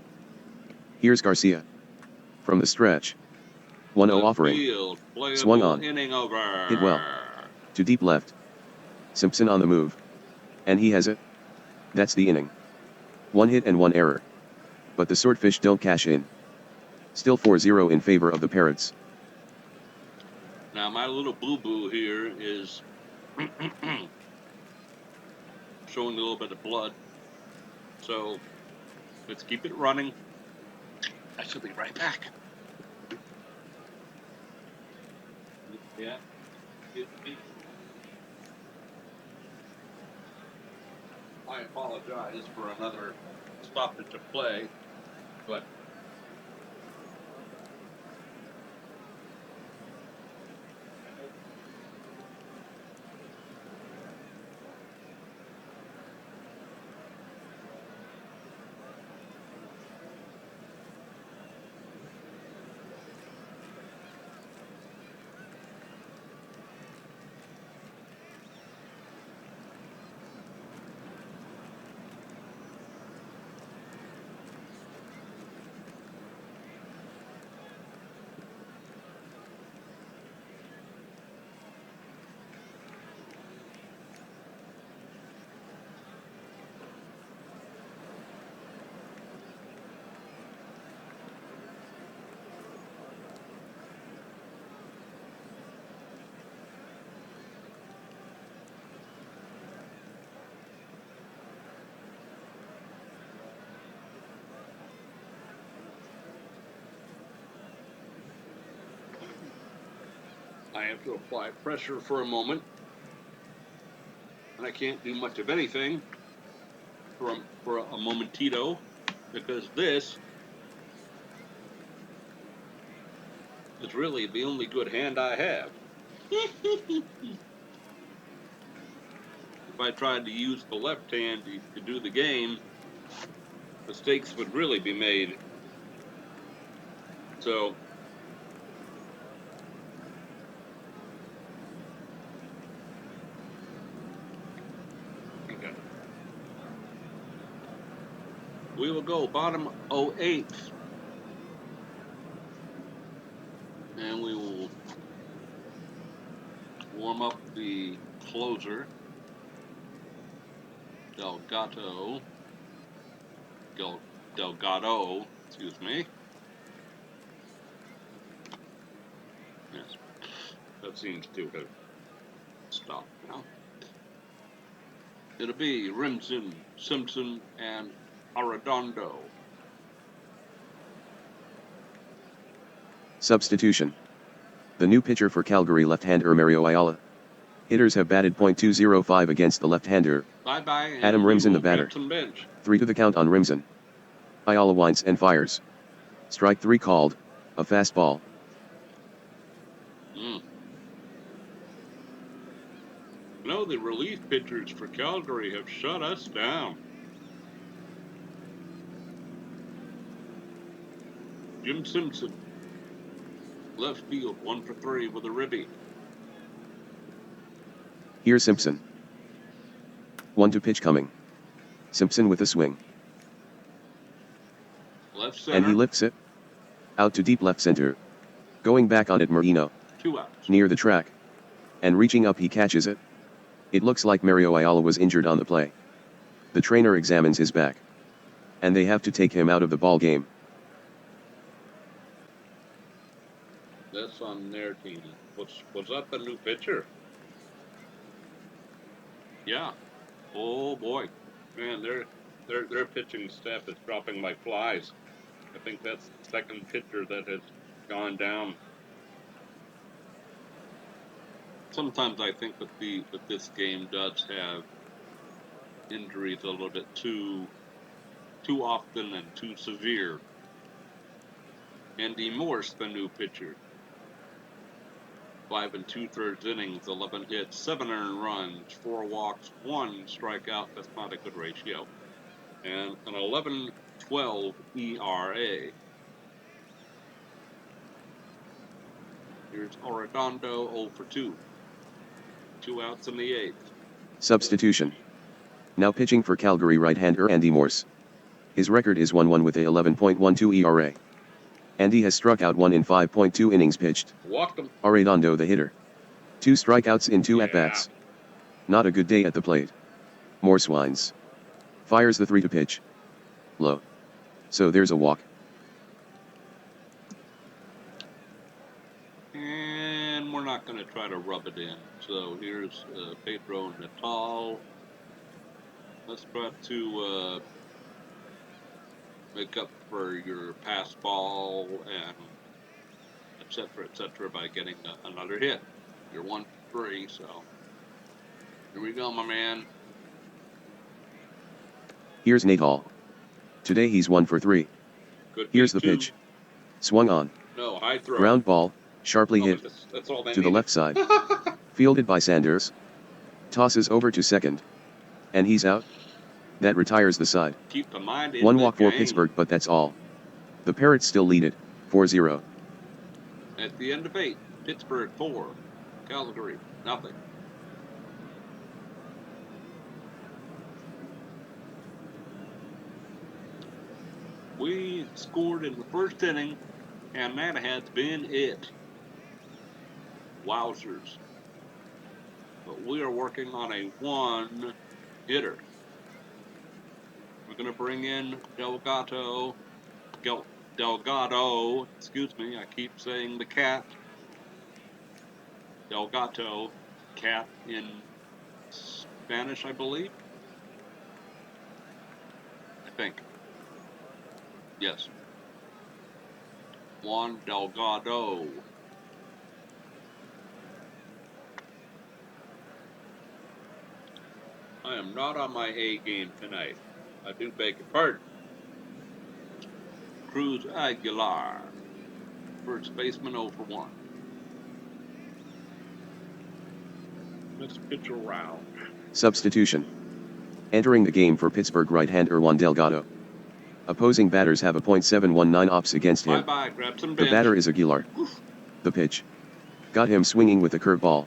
Here's Garcia. From the stretch. 1-0 offering. Field, Swung on. Inning over. Hit well. To deep left. Simpson on the move. And he has it. That's the inning. 1 hit and 1 error. But the Swordfish don't cash in. Still 4-0 in favor of the Parrots. Now my little boo-boo here is showing a little bit of blood. So let's keep it running. I shall be right back. Yeah. I apologize for another stoppage of play, but I have to apply pressure for a moment, and I can't do much of anything for a momentito, because this is really the only good hand I have. If I tried to use the left hand to do the game, mistakes would really be made. So we will go bottom 08, and we will warm up the closer, Delgado, excuse me. Yes, that seems to have stopped now. It'll be Rimson, Simpson, and Arredondo. Substitution. The new pitcher for Calgary, left-hander Mario Ayala. Hitters have batted .205 against the left-hander. Bye-bye. Adam Rimson the batter. 3 to the count on Rimson. Ayala winds and fires. Strike 3 called, a fastball. No, the relief pitchers for Calgary have shut us down. Jim Simpson, left field, 1 for 3 with a ribby. Here's Simpson. 1-2 pitch coming. Simpson with a swing. Left center. And he lifts it. Out to deep left center. Going back on it, Marino. 2 outs. Near the track. And reaching up, he catches it. It looks like Mario Ayala was injured on the play. The trainer examines his back. And they have to take him out of the ball game. That's on their team. Was that the new pitcher? Yeah. Oh boy, man, their pitching staff is dropping like flies. I think that's the second pitcher that has gone down. Sometimes I think that this game does have injuries a little bit too often and too severe. Andy Morse, the new pitcher. 5 2/3 innings, 11 hits, 7 earned runs, 4 walks, 1 strikeout. That's not a good ratio. And an 11.12 ERA. Here's Arredondo, 0 for 2. 2 outs in the 8th. Substitution. Now pitching for Calgary, right-hander Andy Morse. His record is 1-1 with a 11.12 ERA. Andy has struck out 1 in 5.2 innings pitched. Walked him. Arredondo the hitter. 2 strikeouts in 2 at-bats. Not a good day at the plate. Morse winds. Fires the 3 to pitch. Low. So there's a walk. And we're not going to try to rub it in. So here's Pedro Natal. Let's try to make up for your pass ball and etc. by getting another hit. You're 1 for 3, so here we go, my man. Here's Natal. Today he's 1 for 3. Good. Here's the pitch. Swung on. No, high throw. Ground ball, sharply hit. That's all they to the left side. Fielded by Sanders. Tosses over to second. And he's out. That retires the side. Keep the mind in 1 the walk for game. Pittsburgh, but that's all. The Parrots still lead it, 4-0. At the end of 8, Pittsburgh 4, Calgary nothing. We scored in the first inning, and that has been it. Wowzers. But we are working on a 1-hitter. We're going to bring in Delgado, excuse me, I keep saying the cat. Delgado, cat in Spanish, I believe. I think. Yes. Juan Delgado. I am not on my A game tonight. I do beg your pardon. Cruz Aguilar, first baseman, 0 for 1. Let's pitch around. Substitution. Entering the game for Pittsburgh, right-hander Juan Delgado. Opposing batters have a .719 ops against him. Bye-bye, grab some The bench. batter is Aguilar. The pitch. Got him swinging with a curveball.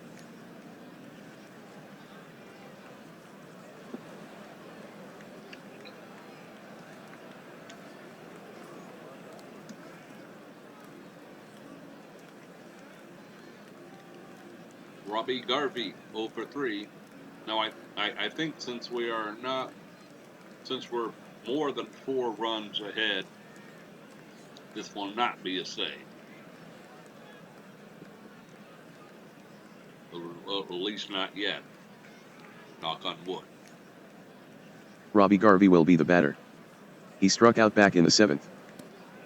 Robbie Garvey, 0 for 3. Now, I think since we're more than 4 runs ahead, this will not be a save. At least not yet. Knock on wood. Robbie Garvey will be the batter. He struck out back in the 7th.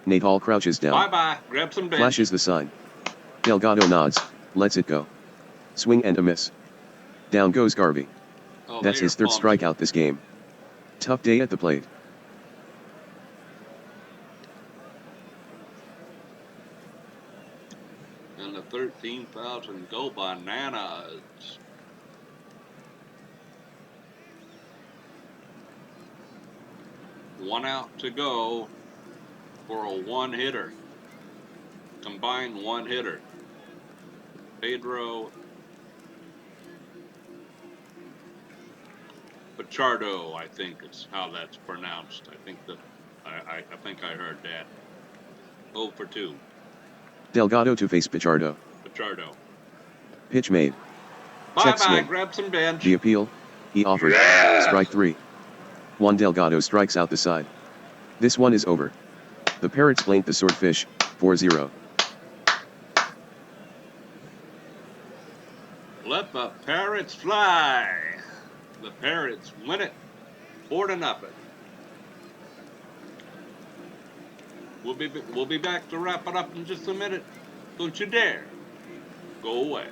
Nate Hall crouches down. Bye-bye. Grab some bench. Flashes the sign. Delgado nods, lets it go. Swing and a miss. Down goes Garvey. Oh, That's his third strikeout this game. Tough day at the plate. And the 13,000 go bananas. One out to go for a one-hitter. Combined one-hitter. Pedro Pichardo, I think is how that's pronounced. I think I heard that. 0 for 2. Delgado to face Pichardo. Pichardo. Pitch made. Bye-bye, swing. grab some bench. The appeal, he offered. Yeah! Strike 3. Juan Delgado strikes out the side. This one is over. The Parrots blanked the Swordfish, 4-0. Let the Parrots fly. The Parrots win it 4-0. We'll be back to wrap it up in just a minute. Don't you dare go away.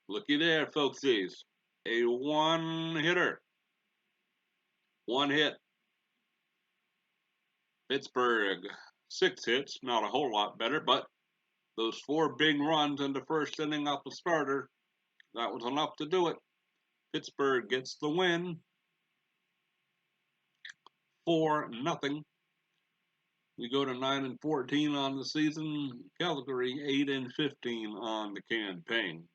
Looky there, folksies. A one-hitter. One hit. Pittsburgh, 6 hits. Not a whole lot better, but those 4 big runs in the first inning off the starter, that was enough to do it. Pittsburgh gets the win. 4-0. We go to 9-14 on the season. Calgary 8-15 on the campaign.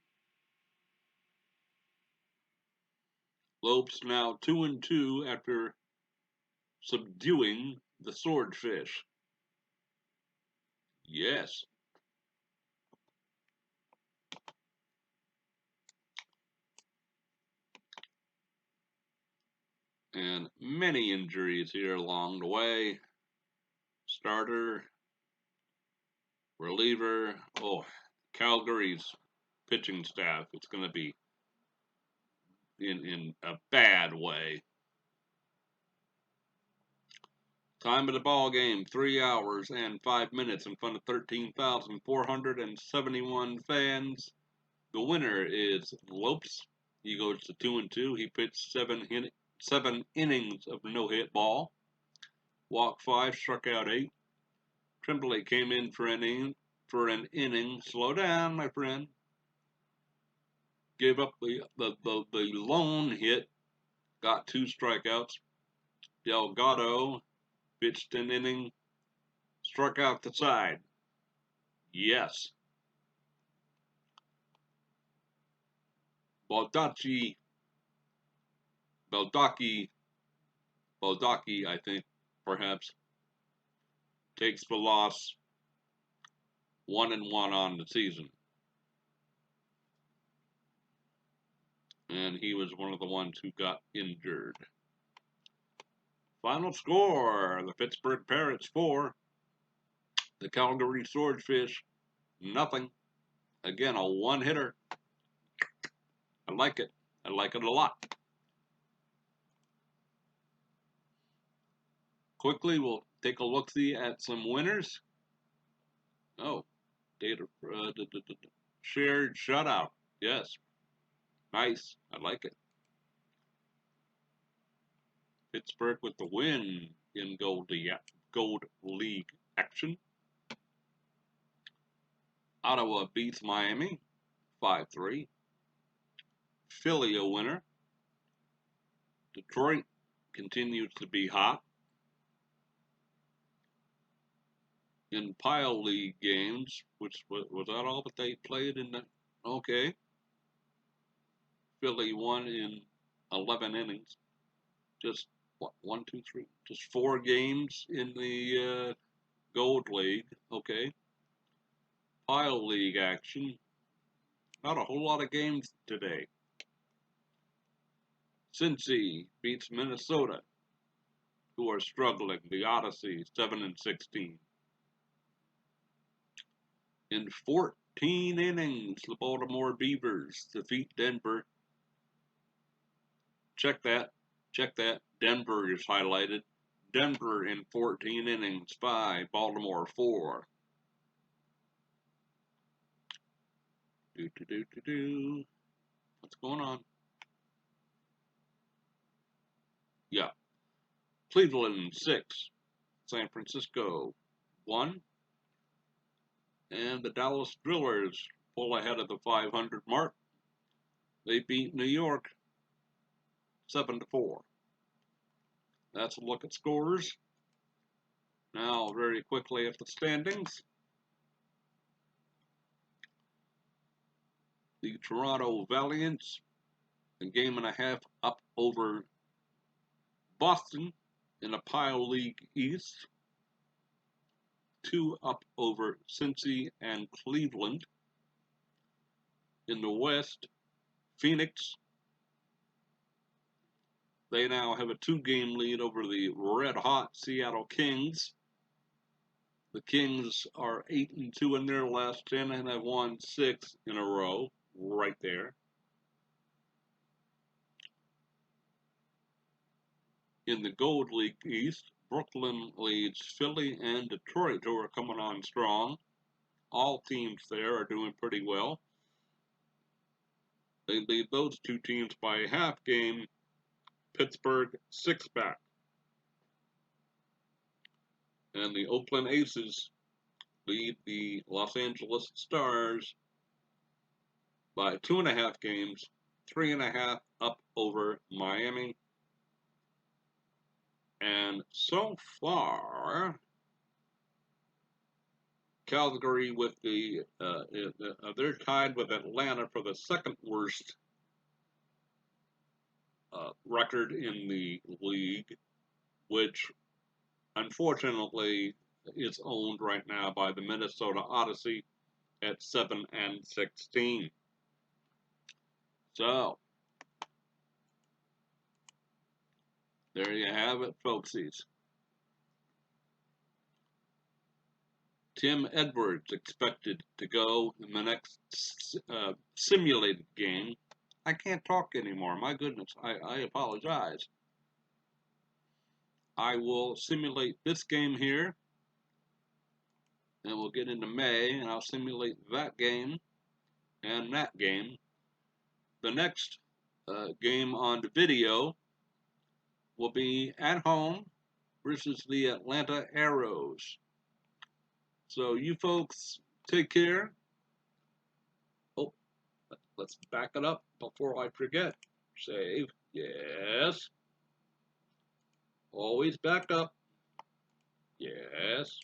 Lopes now 2-2 after subduing the Swordfish. Yes. And many injuries here along the way. Starter, reliever. Oh, Calgary's pitching staff. It's going to be in a bad way. Time of the ball game, 3 hours and 5 minutes in front of 13,471 fans. The winner is Lopes. He goes to 2-2. He pitched 7 innings of no-hit ball. Walked 5, struck out 8. Tremblay came in for an inning. Slow down, my friend. Gave up the lone hit. Got 2 strikeouts. Delgado pitched an inning. Struck out the side. Yes. Baldacci, I think, perhaps, takes the loss. 1-1 on the season. And he was one of the ones who got injured. Final score, the Pittsburgh Parrots 4, the Calgary Swordfish nothing. Again, a one-hitter. I like it. I like it a lot. Quickly, we'll take a look-see at some winners. Oh, data shared shutout. Yes. Nice. I like it. Pittsburgh with the win in Gold League action. Ottawa beats Miami 5-3. Philly a winner. Detroit continues to be hot. In Pile League games, which was that all that they played in the... Okay. Philly won in 11 innings. Just, what, 1, 2, 3? Just 4 games in the Gold League. Okay. Pile League action. Not a whole lot of games today. Cincy beats Minnesota, who are struggling. The Odyssey, 7-16. In 14 innings, the Baltimore Beavers defeat Denver. Check that. Denver is highlighted. Denver in 14 innings by Baltimore 4. What's going on? Yeah. Cleveland 6. San Francisco 1. And the Dallas Drillers pull ahead of the 500 mark. They beat New York 7-4. That's a look at scores. Now, very quickly at the standings. The Toronto Valiants, a game and a half up over Boston in the Pile League East. 2 up over Cincy and Cleveland. In the West, Phoenix, they now have a 2-game lead over the red-hot Seattle Kings. The Kings are 8-2 in their last 10 and have won 6 in a row, right there. In the Gold League East, Brooklyn leads Philly and Detroit, who are coming on strong. All teams there are doing pretty well. They lead those two teams by a half game. Pittsburgh 6 back. And the Oakland Aces lead the Los Angeles Stars by 2.5 games, 3.5 up over Miami. And so far, Calgary with they're tied with Atlanta for the second worst record in the league, which unfortunately is owned right now by the Minnesota Odyssey at 7-16. So there you have it, folksies. Tim Edwards expected to go in the next simulated game. I can't talk anymore. My goodness, I apologize. I will simulate this game here, and we'll get into May, and I'll simulate that game and that game. The next game on the video will be at home versus the Atlanta Arrows. So you folks take care. Oh, let's back it up before I forget. Save. Yes. Always back up. Yes.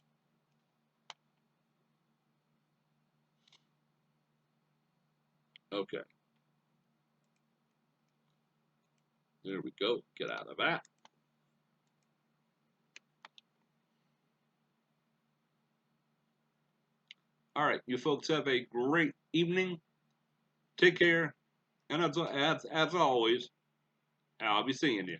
Okay. There we go. Get out of that. All right. You folks have a great evening. Take care. And as always, I'll be seeing you.